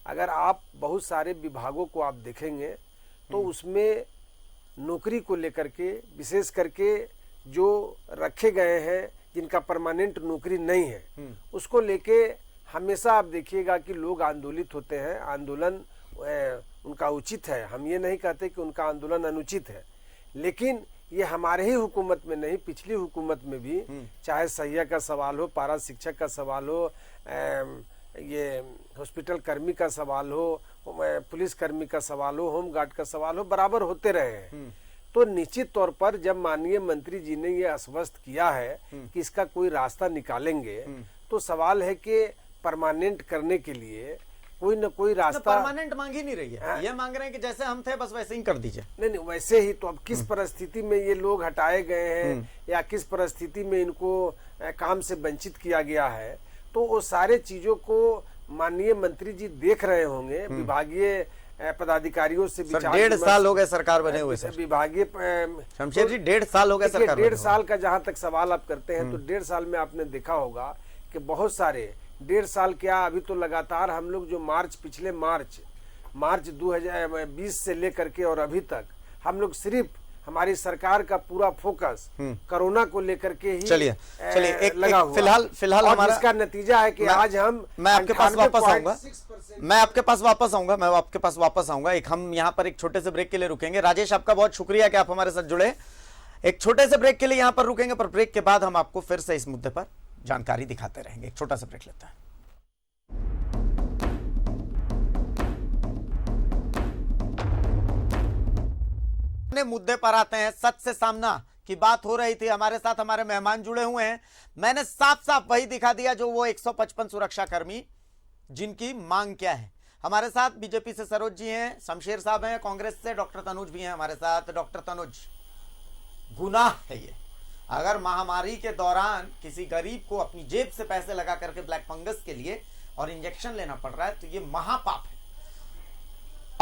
अगर आप बहुत सारे विभागों को आप देखेंगे तो उसमें नौकरी को लेकर के विशेष करके जो रखे गए हैं जिनका परमानेंट नौकरी नहीं है, उसको लेके हमेशा आप देखिएगा कि लोग आंदोलित होते हैं। आंदोलन उनका उचित है, हम ये नहीं कहते कि उनका आंदोलन अनुचित है, लेकिन ये हमारे ही हुकूमत में नहीं, पिछली हुकूमत में भी, चाहे सहिया का सवाल हो, पारा शिक्षक का सवाल हो, ये हॉस्पिटल कर्मी का सवाल हो, पुलिस कर्मी का सवाल हो, होम गार्ड का सवाल हो, बराबर होते रहे हैं। तो निश्चित तौर पर जब माननीय मंत्री जी ने ये आश्वस्त किया है कि इसका कोई रास्ता निकालेंगे, तो सवाल है कि परमानेंट करने के लिए कोई न कोई रास्ता। परमानेंट मांग ही नहीं रही है, ये मांग रहे हैं कि जैसे हम थे बस वैसे ही कर दीजिए। नहीं, वैसे ही तो अब किस परिस्थिति में ये लोग हटाए गए हैं या किस परिस्थिति में इनको काम से वंचित किया गया है, तो वो सारे चीजों को माननीय मंत्री जी देख रहे होंगे। विभागीय पदाधिकारियों से सर 1.5 साल हो गए सरकार बने हुए सर, विभागीय शमशेर जी 1.5 साल हो गए सरकार। 1.5 साल का जहां तक सवाल आप करते हैं, तो 1.5 साल में आपने देखा होगा कि बहुत सारे 1.5 साल क्या, अभी तो लगातार हम लोग जो पिछले मार्च 2020 से लेकर के और अभी तक हम लोग सिर्फ हमारी सरकार का पूरा फोकस कोरोना को लेकर के ही चलिए लगा हुआ। फिलहाल हमारा इसका नतीजा है कि आज मैं आपके पास वापस आऊंगा, मैं आपके पास वापस आऊंगा। हम यहाँ पर एक छोटे से ब्रेक के लिए रुकेंगे। राजेश, आपका बहुत शुक्रिया कि आप हमारे साथ जुड़े। एक छोटे से ब्रेक के लिए यहाँ पर रुकेंगे, पर ब्रेक के बाद हम आपको फिर से इस मुद्दे पर जानकारी दिखाते रहेंगे। एक छोटा सा ब्रेक लेते हैं। मुद्दे पर आते हैं। सच से सामना की बात हो रही थी, हमारे साथ हमारे मेहमान जुड़े हुए हैं। मैंने साफ साफ वही दिखा दिया जो वो 155 सुरक्षा कर्मी जिनकी मांग क्या है। हमारे साथ बीजेपी से सरोज जी हैं, शमशेर साहब हैं, कांग्रेस से डॉक्टर तनुज भी हैं हमारे साथ। डॉक्टर तनुज, गुनाह है ये, अगर महामारी के दौरान किसी गरीब को अपनी जेब से पैसे लगा करके ब्लैक फंगस के लिए और इंजेक्शन लेना पड़ रहा है, तो ये महापाप है,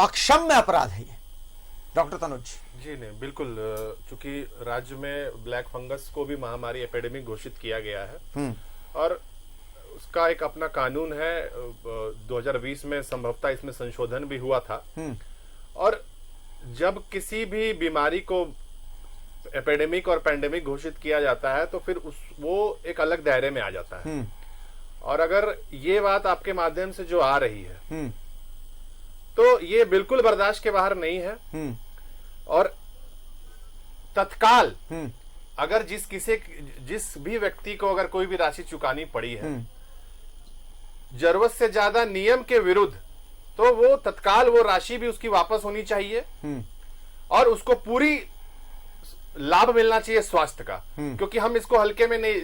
अक्षम्य अपराध है ये। डॉक्टर तनुज जी नहीं, बिल्कुल, चूंकि राज्य में ब्लैक फंगस को भी महामारी एपिडेमिक घोषित किया गया है और उसका एक अपना कानून है। 2020 में संभवतः इसमें संशोधन भी हुआ था। और जब किसी भी बीमारी को एपिडेमिक और पैंडेमिक घोषित किया जाता है तो फिर वो एक अलग दायरे में आ जाता है। और अगर ये बात आपके माध्यम से जो आ रही है तो ये बिल्कुल बर्दाश्त के बाहर नहीं है। और तत्काल अगर जिस भी व्यक्ति को अगर कोई भी राशि चुकानी पड़ी है जरूरत से ज्यादा नियम के विरुद्ध, तो वो तत्काल वो राशि भी उसकी वापस होनी चाहिए और उसको पूरी लाभ मिलना चाहिए स्वास्थ्य का, क्योंकि हम इसको हल्के में नहीं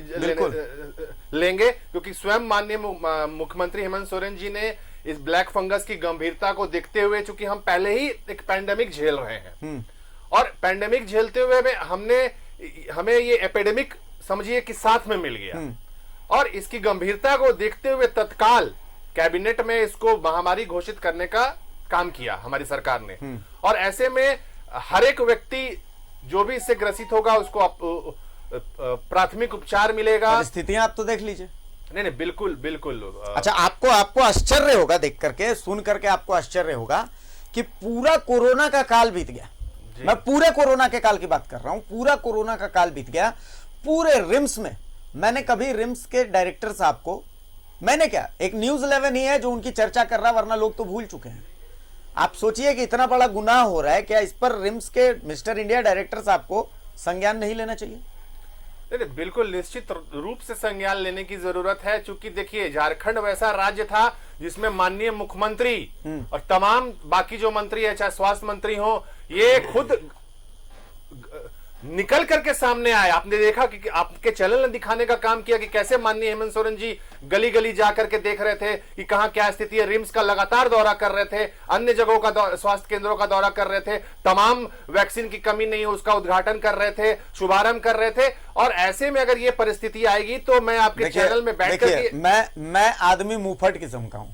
लेंगे, क्योंकि स्वयं माननीय मुख्यमंत्री हेमंत सोरेन जी ने इस ब्लैक फंगस की गंभीरता को देखते हुए, चूंकि हम पहले ही एक पैंडेमिक झेल रहे हैं और पैंडेमिक झेलते हुए में हमें ये एपिडेमिक समझिए कि साथ में मिल गया और इसकी गंभीरता को देखते हुए तत्काल कैबिनेट में इसको महामारी घोषित करने का काम किया हमारी सरकार ने। और ऐसे में हर एक व्यक्ति जो भी इससे ग्रसित होगा उसको प्राथमिक उपचार मिलेगा। स्थितियां आप तो देख लीजिए। नहीं, बिल्कुल बिल्कुल। अच्छा, आपको आश्चर्य होगा देख करके, सुन करके आपको आश्चर्य होगा कि पूरा कोरोना का काल बीत गया। मैं पूरे कोरोना के काल की बात कर रहा हूं, पूरा कोरोना का काल बीत गया। पूरे रिम्स में मैंने कभी रिम्स के डायरेक्टर साहब को, मैंने क्या, एक न्यूज 11 ही है जो उनकी चर्चा कर रहा, वरना लोग तो भूल चुके हैं। आप सोचिए कि इतना बड़ा गुनाह हो रहा है, क्या इस पर रिम्स के मिस्टर इंडिया डायरेक्टर साहब को संज्ञान नहीं लेना चाहिए? नहीं, बिल्कुल निश्चित रूप से संज्ञान लेने की जरूरत है, क्योंकि देखिए झारखंड वैसा राज्य था जिसमें माननीय मुख्यमंत्री और तमाम बाकी जो मंत्री है, चाहे स्वास्थ्य मंत्री हो, ये खुद निकल करके सामने आए। आपने देखा कि आपके चैनल ने दिखाने का काम किया कि कैसे माननीय हेमंत सोरेन जी गली गली जाकर के देख रहे थे कि कहां क्या स्थिति है। रिम्स का लगातार दौरा कर रहे थे, अन्य जगहों का स्वास्थ्य केंद्रों का दौरा कर रहे थे, तमाम वैक्सीन की कमी नहीं है उसका उद्घाटन कर रहे थे, शुभारंभ कर रहे थे। और ऐसे में अगर ये परिस्थिति आएगी तो मैं आपके चैनल में बैठ कर मैं आदमी मुंहफट किस्म का हूं,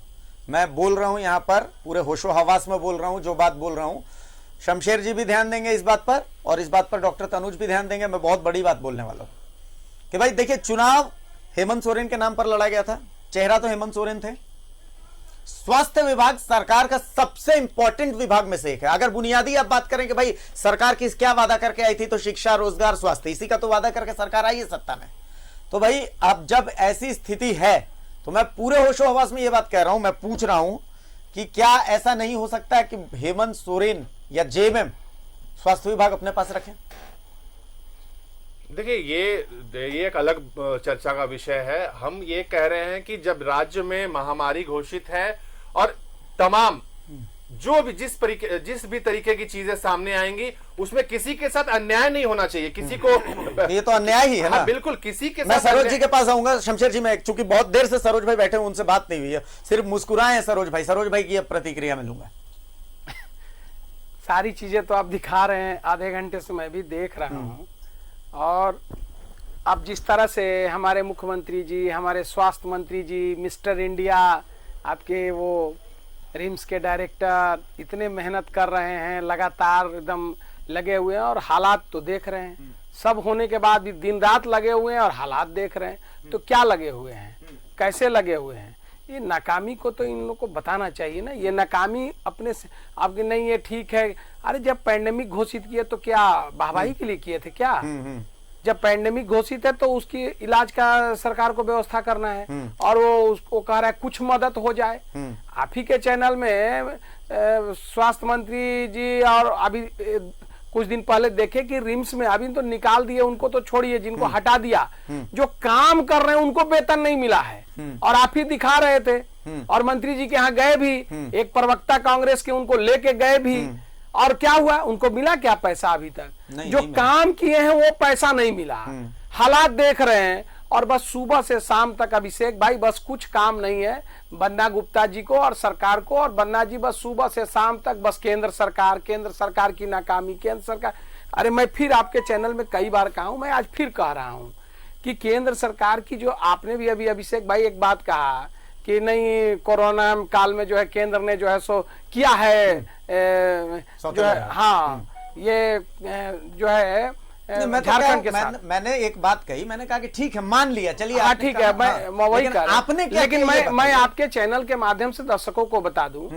मैं बोल रहा हूं यहां पर पूरे होशो हवास में बोल रहा हूं, जो बात बोल रहा हूं शमशेर जी भी ध्यान देंगे इस बात पर, और इस बात पर डॉक्टर तनुज भी ध्यान देंगे। मैं बहुत बड़ी बात बोलने वाला हूं कि भाई देखिए, चुनाव हेमंत सोरेन के नाम पर लड़ा गया था, चेहरा तो हेमंत सोरेन थे। स्वास्थ्य विभाग सरकार का सबसे इंपॉर्टेंट विभाग में से एक है। अगर बुनियादी आप बात करें कि भाई सरकार किस क्या वादा करके आई थी, तो शिक्षा, रोजगार, स्वास्थ्य, इसी का तो वादा करके सरकार आई है सत्ता में। तो भाई अब जब ऐसी स्थिति है तो मैं पूरे होशो हवास में ये बात कह रहा हूं, मैं पूछ रहा हूं कि क्या ऐसा नहीं हो सकता है कि हेमंत सोरेन या जेएमएम स्वास्थ्य विभाग अपने पास रखें? देखिए ये एक अलग चर्चा का विषय है। हम ये कह रहे हैं कि जब राज्य में महामारी घोषित है और तमाम जो भी जिस भी तरीके की चीजें सामने आएंगी उसमें किसी के साथ अन्याय नहीं होना चाहिए, किसी को ये तो अन्याय ही है ना। बिल्कुल किसी के मैं साथ सरोज जी के पास आऊंगा। शमशेर जी, मैं चूंकि बहुत देर से सरोज भाई बैठे हैं, उनसे बात नहीं हुई है, सिर्फ मुस्कुराए हैं सरोज भाई की अब प्रतिक्रिया में लूंगा। सारी चीजें तो आप दिखा रहे हैं, आधे घंटे से मैं भी देख रहा हूँ। और अब जिस तरह से हमारे मुख्यमंत्री जी, हमारे स्वास्थ्य मंत्री जी, मिस्टर इंडिया, आपके वो रिम्स के डायरेक्टर इतने मेहनत कर रहे हैं, लगातार एकदम लगे हुए हैं, और हालात तो देख रहे हैं। सब होने के बाद भी दिन रात लगे हुए हैं और हालात देख रहे हैं। तो क्या लगे हुए हैं, कैसे लगे हुए हैं? ये नाकामी को तो इन लोगों को बताना चाहिए ना। ये नाकामी अपने से आपके नहीं, ये ठीक है। अरे जब पैंडेमिक घोषित किए तो क्या वाहवाही के लिए किए थे क्या? जब पैंडेमिक घोषित है तो उसकी इलाज का सरकार को व्यवस्था करना है, और वो उसको कह रहा है कुछ मदद हो जाए। आप ही के चैनल में स्वास्थ्य मंत्री जी, और अभी कुछ दिन पहले देखे कि रिम्स में अभी तो निकाल दिए, उनको तो छोड़िए, जिनको हटा दिया, जो काम कर रहे हैं उनको वेतन नहीं मिला है, और आप ही दिखा रहे थे। और मंत्री जी के यहाँ गए भी, एक प्रवक्ता कांग्रेस के उनको लेके गए भी, और क्या हुआ, उनको मिला क्या पैसा? अभी तक जो काम किए हैं वो पैसा नहीं मिला। हालात देख रहे हैं, और बस सुबह से शाम तक अभिषेक भाई बस कुछ काम नहीं है बन्ना गुप्ता जी को और सरकार को। और बन्ना जी बस सुबह से शाम तक बस केंद्र सरकार की नाकामी, केंद्र सरकार। अरे मैं फिर आपके चैनल में कई बार कहा हूं, मैं आज फिर कह रहा हूं कि केंद्र सरकार की जो आपने भी अभी अभिषेक भाई एक बात कहा कि नहीं, कोरोना काल में जो है केंद्र ने जो है सो किया है, जो है हाँ, ये जो है झारखंड के साथ। मैंने एक बात कही, मैंने कहा कि ठीक है, मान लिया, चलिए हाँ ठीक है, मैं वही कर रहा आपने क्या, लेकिन मैं आपके चैनल के माध्यम से दर्शकों को बता दूं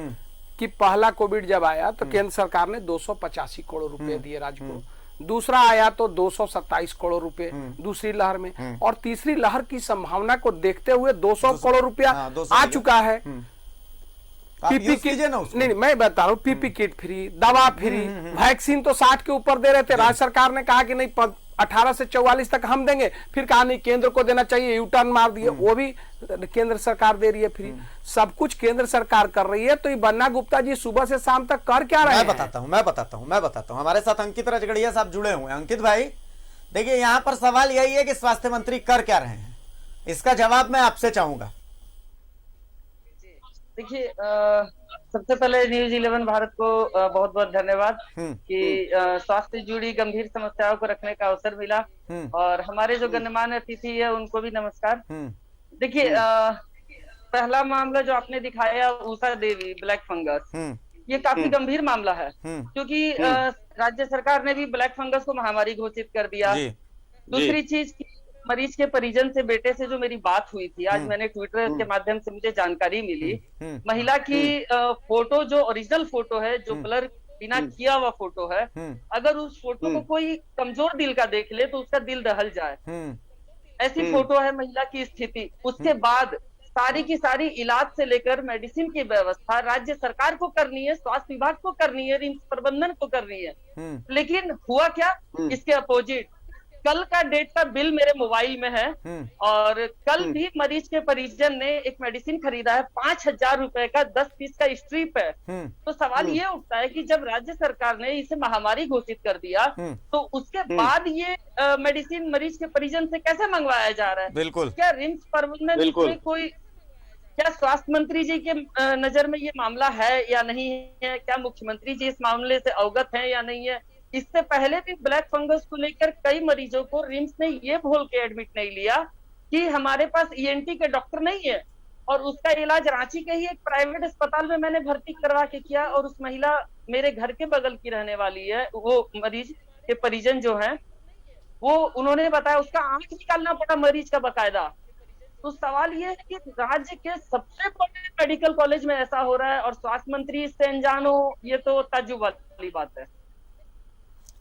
कि पहला कोविड जब आया तो केंद्र सरकार ने 285 करोड़ रुपए दिए राज्य को। दूसरा आया तो 227 करोड़ रुपए दूसरी लहर में, और तीसरी लहर की संभावना को देखते हुए 200 करोड़ रुपया आ चुका है। पीपी किट नहीं, मैं बता रहा हूँ, पीपी किट फ्री, दवा फ्री, वैक्सीन तो 60 के ऊपर दे रहे थे। राज्य सरकार ने कहा कि नहीं 18 से 44 तक हम देंगे, फिर कहा नहीं केंद्र को देना चाहिए, यू टर्न मार दिए, वो भी केंद्र सरकार दे रही है फ्री। सब कुछ केंद्र सरकार कर रही है। तो ये बन्ना गुप्ता जी सुबह से शाम तक कर क्या रहे हैं? मैं बताता हूँ। हमारे साथ अंकित रजगड़िया साहब जुड़े हुए हैं। अंकित भाई देखिए, यहाँ पर सवाल यही है कि स्वास्थ्य मंत्री कर क्या रहे हैं, इसका जवाब मैं आपसे चाहूंगा। देखिए, सबसे पहले न्यूज 11 भारत को बहुत बहुत धन्यवाद कि स्वास्थ्य से जुड़ी गंभीर समस्याओं को रखने का अवसर मिला, और हमारे जो गणमान्य अतिथि है उनको भी नमस्कार। देखिए, पहला मामला जो आपने दिखाया उषा देवी ब्लैक फंगस, ये काफी गंभीर मामला है, क्योंकि राज्य सरकार ने भी ब्लैक फंगस को महामारी घोषित कर दिया। दूसरी चीज, मरीज के परिजन से, बेटे से जो मेरी बात हुई थी, आज मैंने ट्विटर के माध्यम से मुझे जानकारी मिली, महिला की फोटो जो ओरिजिनल फोटो है, जो ब्लर बिना किया हुआ फोटो है, अगर उस फोटो को कोई कमजोर दिल का देख ले तो उसका दिल दहल जाए, ऐसी फोटो है महिला की स्थिति। उसके बाद सारी की सारी इलाज से लेकर मेडिसिन की व्यवस्था राज्य सरकार को करनी है, स्वास्थ्य विभाग को करनी है, रिम्स प्रबंधन को करनी है। लेकिन हुआ क्या, इसके अपोजिट कल का डेट का बिल मेरे मोबाइल में है और कल भी मरीज के परिजन ने एक मेडिसिन खरीदा है 5,000 रुपए का, 10 पीस का स्ट्रिप है। तो सवाल ये उठता है कि जब राज्य सरकार ने इसे महामारी घोषित कर दिया तो उसके बाद ये मेडिसिन मरीज के परिजन से कैसे मंगवाया जा रहा है? बिल्कुल। क्या रिम्स प्रबंधन इसमें कोई, क्या स्वास्थ्य मंत्री जी के नजर में ये मामला है या नहीं है? क्या मुख्यमंत्री जी इस मामले से अवगत हैं या नहीं है? इससे पहले भी ब्लैक फंगस को लेकर कई मरीजों को रिम्स ने ये बोल के एडमिट नहीं लिया कि हमारे पास ईएनटी के डॉक्टर नहीं है, और उसका इलाज रांची के ही एक प्राइवेट अस्पताल में मैंने भर्ती करवा के किया, और उस महिला मेरे घर के बगल की रहने वाली है। वो मरीज के परिजन जो है वो उन्होंने बताया उसका आंख निकालना पड़ा मरीज का बकायदा। तो सवाल ये है कि राज्य के सबसे बड़े मेडिकल कॉलेज में ऐसा हो रहा है और स्वास्थ्य मंत्री इससे अनजान हो, ये तो ताज्जुब वाली बात है।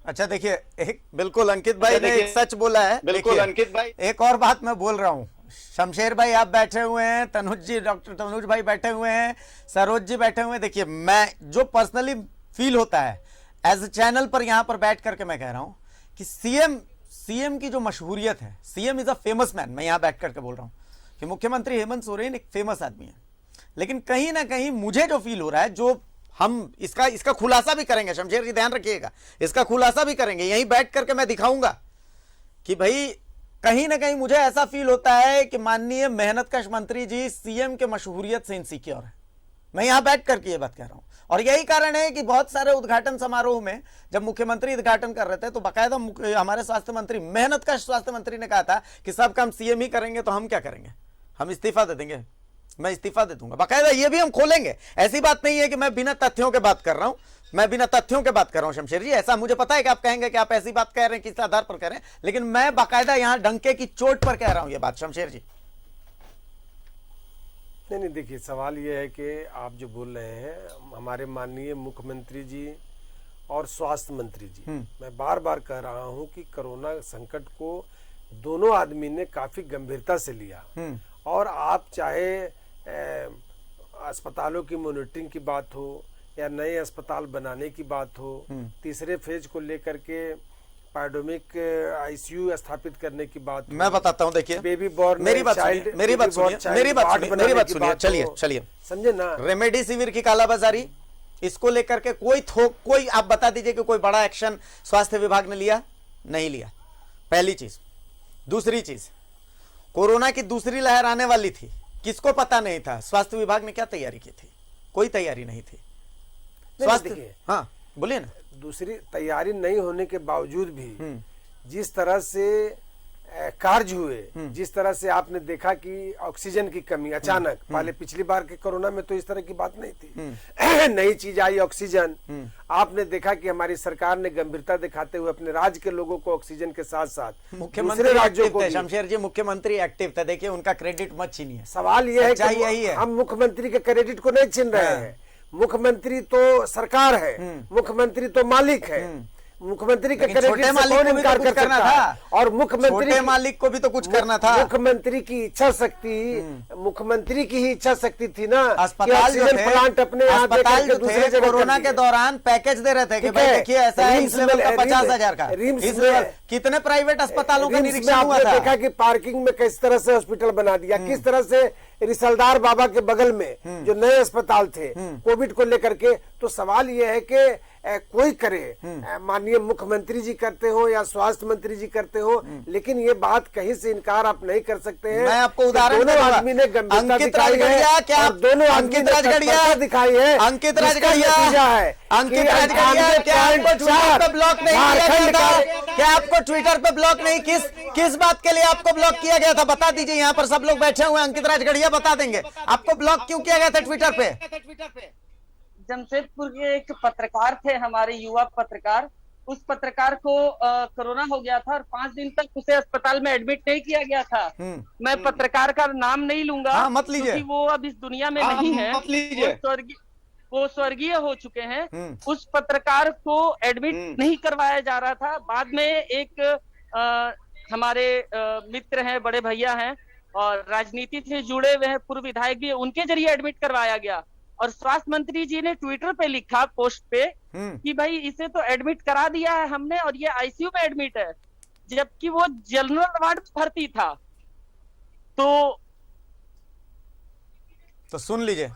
अच्छा देखिए, एक बिल्कुल अंकित भाई ने एक सच बोला है। बिल्कुल अंकित भाई, एक और बात मैं बोल रहा हूँ, शमशेर भाई आप बैठे हुए हैं, तनुज जी, डॉक्टर तनुज भाई बैठे हुए हैं, सरोज जी बैठे हुए हैं। देखिए, मैं जो पर्सनली फील होता है एज ए चैनल पर यहाँ पर बैठ करके मैं कह रहा हूँ कि सीएम की जो मशहूरियत है, CM is a famous man. मैं यहाँ बैठ करके बोल रहा हूँ कि मुख्यमंत्री हेमंत सोरेन एक फेमस आदमी है, लेकिन कहीं ना कहीं मुझे जो फील हो रहा है, जो हम इसका खुलासा भी करेंगे, शमशेर जी ध्यान रखिएगा, इसका खुलासा भी करेंगे, यहीं बैठ करके मैं दिखाऊंगा कि भाई कहीं ना कहीं मुझे ऐसा फील होता है कि माननीय मेहनतकश मंत्री जी सीएम के मशहूरियत से इनसिक्योर है। मैं यहां बैठ करके ये बात कह रहा हूं, और यही कारण है कि बहुत सारे उद्घाटन समारोह में जब मुख्यमंत्री उद्घाटन कर रहे थे तो बाकायदा हमारे स्वास्थ्य मंत्री, मेहनतकश स्वास्थ्य मंत्री ने कहा था कि सब काम सीएम ही करेंगे, तो हम क्या करेंगे, हम इस्तीफा दे देंगे, मैं इस्तीफा दे दूंगा। बाकायदा ये भी हम खोलेंगे। ऐसी बात नहीं है कि मैं बिना तथ्यों के बात कर रहा हूं, मैं बिना तथ्यों के बात कर रहा हूं शमशेर जी। ऐसा मुझे पता है कि आप कहेंगे कि आप ऐसी बात कह रहे हैं, किस आधार पर कह रहे हैं, लेकिन मैं बाकायदा यहां डंके की चोट पर कह रहा हूं ये बात, शमशेर जी। नहीं, देखिए, सवाल ये है कि आप जो बोल रहे हैं, हमारे माननीय मुख्यमंत्री जी और स्वास्थ्य मंत्री जी, मैं बार बार कह रहा हूं कि कोरोना संकट को दोनों आदमी ने काफी गंभीरता से लिया। और आप चाहे अस्पतालों की मॉनिटरिंग की बात हो या नए अस्पताल बनाने की बात हो, तीसरे फेज को लेकर के पैंडेमिक आईसीयू स्थापित करने की बात, मैं बताता हूं। देखिए, बेबी बॉर्न, मेरी बात सुनिए, चलिए समझे ना, रेमडेसिविर की कालाबाजारी, इसको लेकर के कोई आप बता दीजिए कि कोई बड़ा एक्शन स्वास्थ्य विभाग ने लिया? नहीं लिया, पहली चीज। दूसरी चीज, कोरोना की दूसरी लहर आने वाली थी, किसको पता नहीं था? स्वास्थ्य विभाग ने क्या तैयारी की थी? कोई तैयारी नहीं थी। स्वास्थ्य, हाँ बोलिए ना। दूसरी तैयारी नहीं होने के बावजूद भी जिस तरह से कार्य हुए, जिस तरह से आपने देखा कि ऑक्सीजन की कमी अचानक, पहले पिछली बार के कोरोना में तो इस तरह की बात नहीं थी। नई चीज आई ऑक्सीजन। आपने देखा कि हमारी सरकार ने गंभीरता दिखाते हुए अपने राज्य के लोगों को ऑक्सीजन के साथ साथ मुख्यमंत्री राज्यों को, शमशेर जी मुख्यमंत्री एक्टिव थे, देखिए उनका क्रेडिट मत छीनिए। सवाल यह है कि यही है, हम मुख्यमंत्री के क्रेडिट को नहीं छीन रहे हैं। मुख्यमंत्री तो सरकार है, मुख्यमंत्री तो मालिक है, मुख्यमंत्री के क्रेडिट से कौन इनकार कर सकता है? और मुख्यमंत्री मालिक को भी तो कुछ करना था। मुख्यमंत्री की इच्छा शक्ति, मुख्यमंत्री की ही इच्छा शक्ति थी ना। अस्पताल जो थे, प्लांट अपने अस्पताल जो थे कोरोना के दौरान पैकेज दे रहे थे कि भाई देखिए ऐसा है, इस लेवल का 50,000 का। इस लेवल कितने प्राइवेट अस्पतालों का निरीक्षण हुआ था? देखा कि पार्किंग में किस तरह से हॉस्पिटल बना दिया, किस तरह से रिसलदार बाबा के बगल में जो नए अस्पताल थे कोविड को लेकर के। तो सवाल यह है कि कोई करे, माननीय मुख्यमंत्री जी करते हो या स्वास्थ्य मंत्री जी करते हो, लेकिन ये बात कहीं से इनकार आप नहीं कर सकते हैं। मैं आपको उदाहरण दोनों आदमी ने गंभीरता दिखाई है, क्या दोनों अंकित राजगढ़िया दिखाई है, अंकित राजगढ़िया है, अंकित राजगढ़िया, क्या आपको ट्विटर पे ब्लॉक नहीं किया गया था? क्या आपको ट्विटर पे ब्लॉक नहीं, किस बात के लिए आपको ब्लॉक किया गया था? बता दीजिए, यहाँ पर सब लोग बैठे हुए हैं, अंकित राजगढ़िया बता देंगे आपको ब्लॉक क्यों किया गया था ट्विटर पे। जमशेदपुर के एक पत्रकार थे, हमारे युवा पत्रकार, उस पत्रकार को कोरोना हो गया था और 5 दिन तक उसे अस्पताल में एडमिट नहीं किया गया था। मैं पत्रकार का नाम नहीं लूंगा, मत लीजिए, क्योंकि वो अब इस दुनिया में नहीं है, वो स्वर्गीय हो चुके हैं। उस पत्रकार को एडमिट नहीं करवाया जा रहा था। बाद में एक हमारे मित्र हैं, बड़े भैया हैं और राजनीति से जुड़े हुए हैं, पूर्व विधायक भी, उनके जरिए एडमिट करवाया गया। और स्वास्थ्य मंत्री जी ने ट्विटर पे लिखा पोस्ट पे कि भाई इसे तो एडमिट करा दिया है हमने और ये आईसीयू में एडमिट है। जबकि वो जनरल वार्ड भर्ती था। तो सुन लीजिए,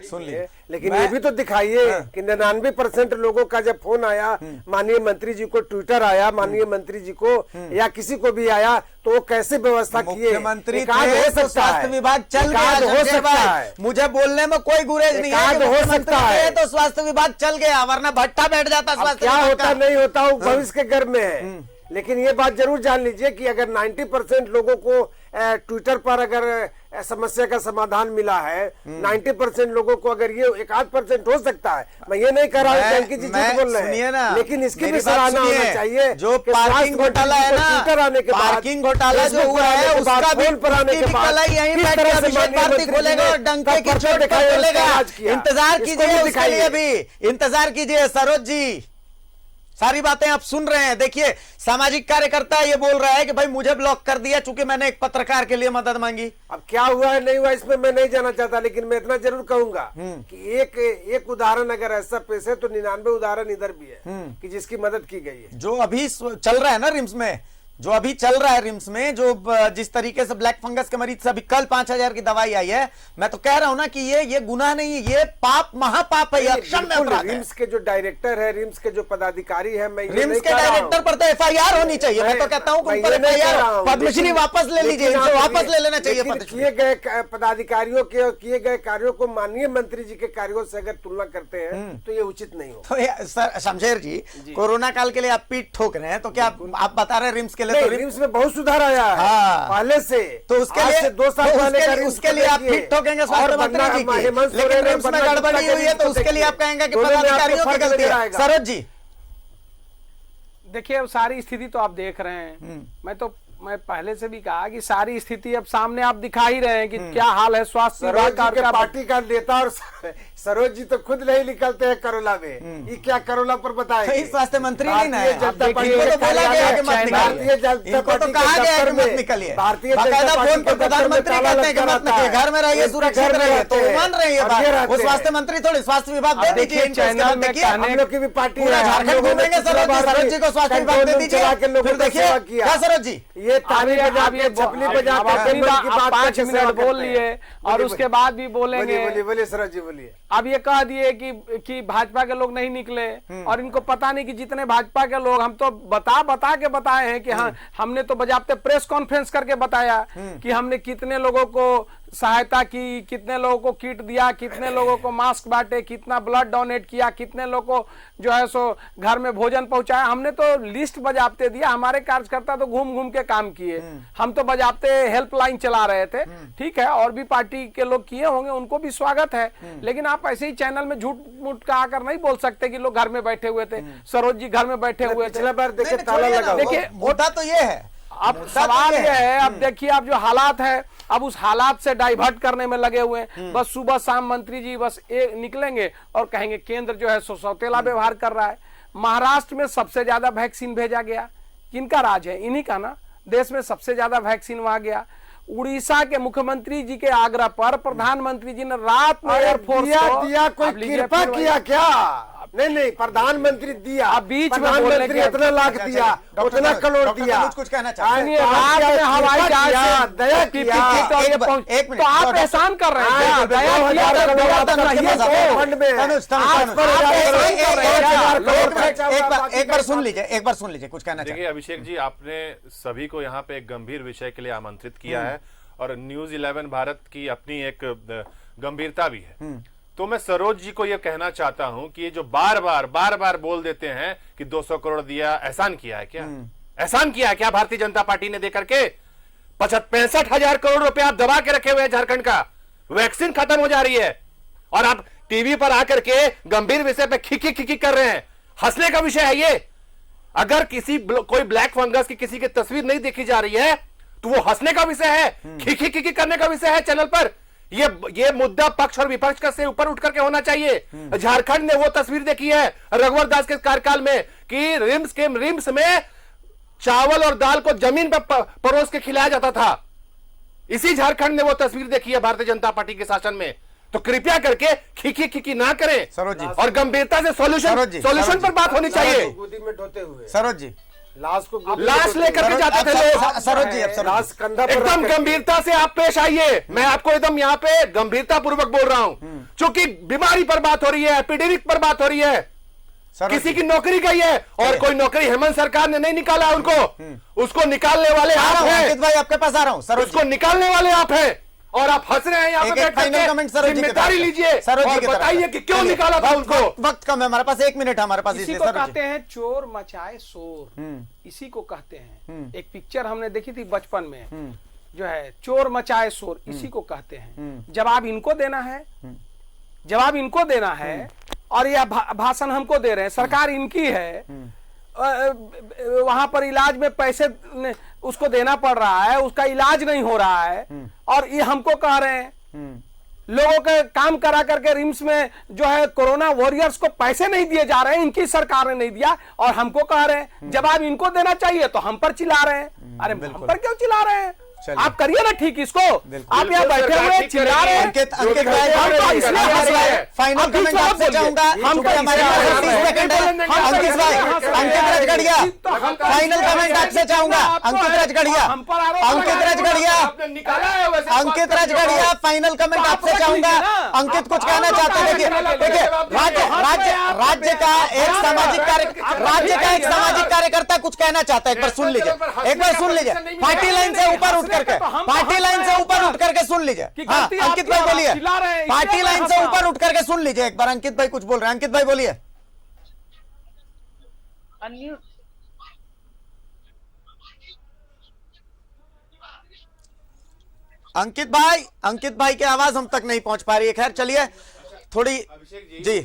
सुन लीजिए, लेकिन ये भी तो दिखाइए कि 99% लोगों का जब फोन आया, माननीय मंत्री जी को ट्विटर आया, माननीय मंत्री जी को या किसी को भी आया, तो वो कैसे व्यवस्था किए? मुख्यमंत्री थे तो स्वास्थ्य विभाग चल गया, हो सकता है, मुझे बोलने में कोई गुरेज नहीं है, हो सकता है तो स्वास्थ्य विभाग चल गया, वरना भट्टा बैठ जाता स्वास्थ्य क्या विभाग होता का। नहीं होता वो भविष्य के गर्भ में है। लेकिन ये बात जरूर जान लीजिए कि अगर 90% लोगों को ट्विटर पर अगर समस्या का समाधान मिला है, 90% लोगों को अगर ये 1-8% हो सकता है, मैं ये नहीं कह रहा हूँ कि जी झूठ बोल रहे हैं, लेकिन इसकी भी सराहना होना चाहिए। जो पार्किंग घोटाला है ना, पार्किंग घोटाला जो हुआ है उसका भी फोन पर आने के बाद यहीं बैठ के अभिषेक भारती खोलेगा और डंके की चोट पर खोलेगा। इंतजार कीजिए उसके लिए भी, इंतजार कीजिए। सरोज जी, सारी बातें आप सुन रहे हैं। देखिए, सामाजिक कार्यकर्ता ये बोल रहा है कि भाई मुझे ब्लॉक कर दिया चूंकि मैंने एक पत्रकार के लिए मदद मांगी। अब क्या हुआ है नहीं हुआ इसमें मैं नहीं जाना चाहता, लेकिन मैं इतना जरूर कहूंगा कि एक उदाहरण अगर ऐसा पेश है तो 99 उदाहरण इधर भी है कि जिसकी मदद की गई है। जो अभी चल रहा है ना रिम्स में, जो अभी चल रहा है रिम्स में, जो जिस तरीके से ब्लैक फंगस के मरीज से अभी कल 5000 की दवाई आई है, मैं तो कह रहा हूं ना कि ये गुनाह नहीं है, ये पाप, महापाप है, अक्षम्य अपराध है। रिम्स के जो डायरेक्टर है, रिम्स के जो पदाधिकारी है, मैं रिम्स के डायरेक्टर पर तो FIR होनी चाहिए। मैं तो कहता हूं कि FIR, पद्मश्री वापस ले लीजिए, इनसे वापस ले लेना चाहिए। किए गए पदाधिकारियों के किए गए कार्यों को माननीय मंत्री जी के कार्यों से अगर तुलना करते हैं तो ये उचित नहीं हो। तो शमशेर जी, कोरोना काल के लिए आप पीठ ठोक रहे हैं, तो क्या आप बता रहे हैं रिम्स के लिए? तो रिम्स में बहुत सुधार आया है पहले से, तो उसके लिए 2 साल पहले उसके लिए आप पीठ ठोकेंगे स्वास्थ्य मंत्री जी की, लेकिन रिम्स में गड़बड़ी हुई है तो उसके लिए आप कहेंगे कि पदाधिकारियों की गलती है। सरोज जी, देखिए सारी स्थिति तो आप देख रहे हैं। मैं पहले से भी कहा कि सारी स्थिति अब सामने आप दिखा ही रहे हैं कि क्या हाल है स्वास्थ्य विभाग का। पार्टी का नेता और सरोज जी तो खुद नहीं निकलते हैं करोला में, ये क्या करोला पर बताएं? स्वास्थ्य मंत्री नहीं ना है, जनता पार्टी को बोला गया कि मत निकलिए, भारतीय जनता पार्टी को कहा गया कि मत निकलिए, भारतीय जनता पार्टी को प्रधानमंत्री कहते हैं कि मत निकलिए, घर में रहिए, सुरक्षित रहिए, तो मान रहे हैं वो स्वास्थ्य मंत्री थोड़ी, स्वास्थ्य विभाग दे दीजिए। चैनल में हम लोग की भी पार्टी पूरा झारखंड घूमेंगे, सरोज जी को स्वास्थ्य विभाग दे दीजिए, फिर देखिए क्या सरोज जी, ये आप 5 मिनट बोल लिए और उसके बाद भी बोलेंगे। बोलिए सरोज जी, बोलिए। अब ये कह दिए कि भाजपा के लोग नहीं निकले और इनको पता नहीं कि जितने भाजपा के लोग, हम तो बता के बताए हैं कि हाँ, हमने तो बजाते प्रेस कॉन्फ्रेंस करके बताया कि हमने कितने लोगों को सहायता की, कितने लोगों को किट दिया, कितने लोगों को मास्क बांटे, कितना ब्लड डोनेट किया, कितने लोगों को जो है सो घर में भोजन पहुंचाया। हमने तो लिस्ट बजाते दिया, हमारे कार्यकर्ता तो घूम घूम के काम किए, हम तो बजाते हेल्पलाइन चला रहे थे। ठीक है, और भी पार्टी के लोग किए होंगे, उनको भी स्वागत है, लेकिन आप ऐसे ही चैनल में झूठ मूठ का आकर नहीं बोल सकते कि लोग घर में बैठे हुए थे। सरोज जी घर में बैठे हुए थे, देखिए ताला लगा। देखिए मुद्दा तो ये है, अब सवाल ये है, अब देखिए अब जो हालात है, अब उस हालात से डाइवर्ट करने में लगे हुए हैं। बस सुबह शाम मंत्री जी बस निकलेंगे और कहेंगे केंद्र जो है सौतेला व्यवहार कर रहा है। महाराष्ट्र में सबसे ज्यादा वैक्सीन भेजा गया, किनका राज है? इन्हीं का ना, देश में सबसे ज्यादा वैक्सीन वहां गया। उड़ीसा के मुख्यमंत्री जी के आग्रह पर प्रधानमंत्री जी ने रात में एयरफोर्स दिया कोई कृपा किया क्या? नहीं, प्रधानमंत्री दिया, बीच में प्रधानमंत्री इतना लाख दिया, उतना करोड़ दिया, कुछ कहना चाहते रात में हवाई जहाज दया किया, तो आप एहसान कर रहे हैं, दया किया एक बार सुन लीजिए, कुछ कहना चाहिए। अभिषेक जी, आपने सभी को यहाँ पे एक गंभीर विषय के लिए आमंत्रित किया है और न्यूज 11 भारत की अपनी एक गंभीरता भी है। तो मैं सरोज जी को यह कहना चाहता हूं कि ये जो बार बार बोल देते हैं कि 200 करोड़ दिया, एहसान किया है क्या? एहसान किया है क्या भारतीय जनता पार्टी ने देकर के? 65,000 करोड़ रुपए आप दबा के रखे हुए हैं झारखंड का। वैक्सीन खत्म हो जा रही है और आप टीवी पर आकर के गंभीर विषय पे खिकी कर रहे हैं। हंसने का विषय है ये। अगर कोई ब्लैक फंगस की किसी की तस्वीर नहीं देखी जा रही है तो वो हंसने का विषय है, खिकी करने का विषय है चैनल पर। ये मुद्दा पक्ष और विपक्ष का से ऊपर उठ करके होना चाहिए। झारखंड ने वो तस्वीर देखी है रघुवर दास के कार्यकाल में कि रिम्स में चावल और दाल को जमीन पर परोस के खिलाया जाता था। इसी झारखंड ने वो तस्वीर देखी है भारतीय जनता पार्टी के शासन में। तो कृपया करके खिकी ना करें और गंभीरता से सॉल्यूशन पर बात होनी चाहिए। सरोज जी, लाश को लाश लेकर के जाते थे लोग। सरोज जी, अब सरोज लाश कंधा पर एकदम रख के- गंभीरता से आप पेश आइए। मैं आपको एकदम यहाँ पे गंभीरता पूर्वक बोल रहा हूँ, क्योंकि बीमारी पर बात हो रही है, एपिडेमिक पर बात हो रही है, किसी की नौकरी गई है और कोई नौकरी हेमंत सरकार ने नहीं निकाला उनको, उसको निकालने वाले आप हैं। अंकित भाई आपके पास आ रहा हूँ। सरोज उसको निकालने वाले आप हैं और आप हंस रहे हैं यहाँ पे बैठ करके। जिम्मेदारी लीजिए और बताइए कि क्यों निकाला था उनको। वक्त कम है हमारे पास, 1 मिनट हमारे पास। इसी को कहते हैं चोर मचाए शोर, इसी को कहते हैं। एक पिक्चर हमने देखी थी बचपन में, जो है चोर मचाए शोर, इसी को कहते हैं। जवाब इनको देना है, जवाब इनको देना है, और यह भाषण हमको दे रहे हैं। सरकार इनकी है, वहां पर इलाज में पैसे उसको देना पड़ रहा है, उसका इलाज नहीं हो रहा है, और ये हमको कह रहे हैं। लोगों के काम करा करके रिम्स में जो है कोरोना वॉरियर्स को पैसे नहीं दिए जा रहे हैं, इनकी सरकार ने नहीं दिया, और हमको कह रहे हैं जवाब इनको देना चाहिए, तो हम पर चिल्ला रहे हैं। अरे हम पर क्यों चिल्ला रहे हैं? आप करिए ना ठीक इसको। आप यहाँ बैठे हुए चिल्ला रहे हैं। अंकित भाई फाइनल कमेंट आपसे चाहूंगा। हमारे पास 30 सेकंड है। अंकित भाई, अंकित राजगढ़िया फाइनल कमेंट आपसे चाहूंगा। अंकित राजगढ़िया, अंकित राजगढ़िया, अंकित राजगढ़िया फाइनल कमेंट आपसे चाहूंगा। अंकित कुछ कहना चाहते हैं? देखिए राज्य का एक सामाजिक कार्यकर्ता कुछ कहना चाहता है, एक बार सुन लीजिए, एक बार सुन लीजिए। पार्टी लाइन से ऊपर उठ करके, पार्टी लाइन से ऊपर उठ करके सुन लीजिए। हाँ, अंकित भाई बोलिए। पार्टी लाइन से ऊपर उठ करके सुन लीजिए एक बार। अंकित भाई कुछ बोल रहे हैं, अंकित भाई बोलिए। अंकित भाई की आवाज हम तक नहीं पहुंच पा रही है। खैर चलिए, थोड़ी जी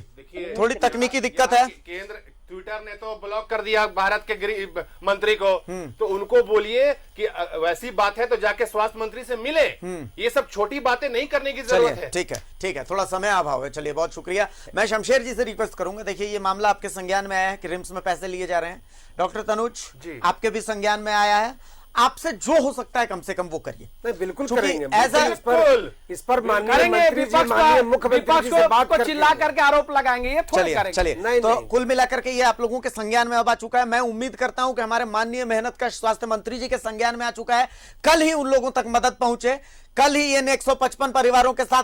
थोड़ी तकनीकी दिक्कत है। केंद्र ट्विटर ने तो ब्लॉक कर दिया भारत के गृह मंत्री को, तो उनको बोलिए कि वैसी बात है तो जाके स्वास्थ्य मंत्री से मिले। ये सब छोटी बातें नहीं करने की जरूरत है। ठीक है, थोड़ा समय अभाव है। चलिए, बहुत शुक्रिया। मैं शमशेर जी से रिक्वेस्ट करूंगा, देखिए ये मामला आपके संज्ञान में आया है कि रिम्स में पैसे लिए जा रहे हैं। डॉक्टर तनुज, आपके भी संज्ञान में आया है, आपसे जो हो सकता है कम से कम वो करिए। नहीं, बिल्कुल करेंगे। ऐसा इस पर माननीय मंत्री जी, माननीय मुख्यमंत्री जी से बात करके चिल्ला करके आरोप लगाएंगे, ये थोड़ी करेंगे। चलिए, तो कुल मिलाकर के ये आप लोगों के संज्ञान में अब आ चुका है। मैं उम्मीद करता हूं कि हमारे माननीय मेहनत का स्वास्थ्य मंत्री जी के संज्ञान में आ चुका है। कल ही उन लोगों तक मदद पहुंचे, कल ही इन 155 परिवारों के साथ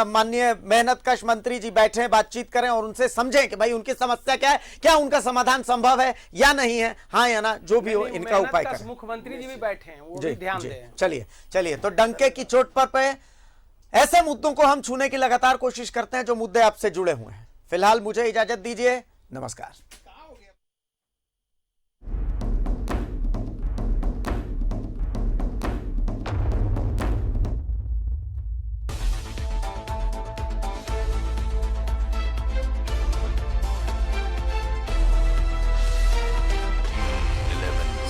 माननीय मेहनत कश मंत्री जी बैठे, बातचीत करें और उनसे समझें कि भाई उनकी समस्या क्या है, क्या उनका समाधान संभव है या नहीं है, हाँ या ना, जो भी हो इनका उपाय करें। मुख्यमंत्री जी भी बैठे हैं, वो भी ध्यान दें। चलिए, तो डंके की चोट पर पे ऐसे मुद्दों को हम छूने की लगातार कोशिश करते हैं जो मुद्दे आपसे जुड़े हुए हैं। फिलहाल मुझे इजाजत दीजिए, नमस्कार।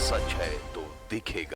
सच है तो दिखेगा।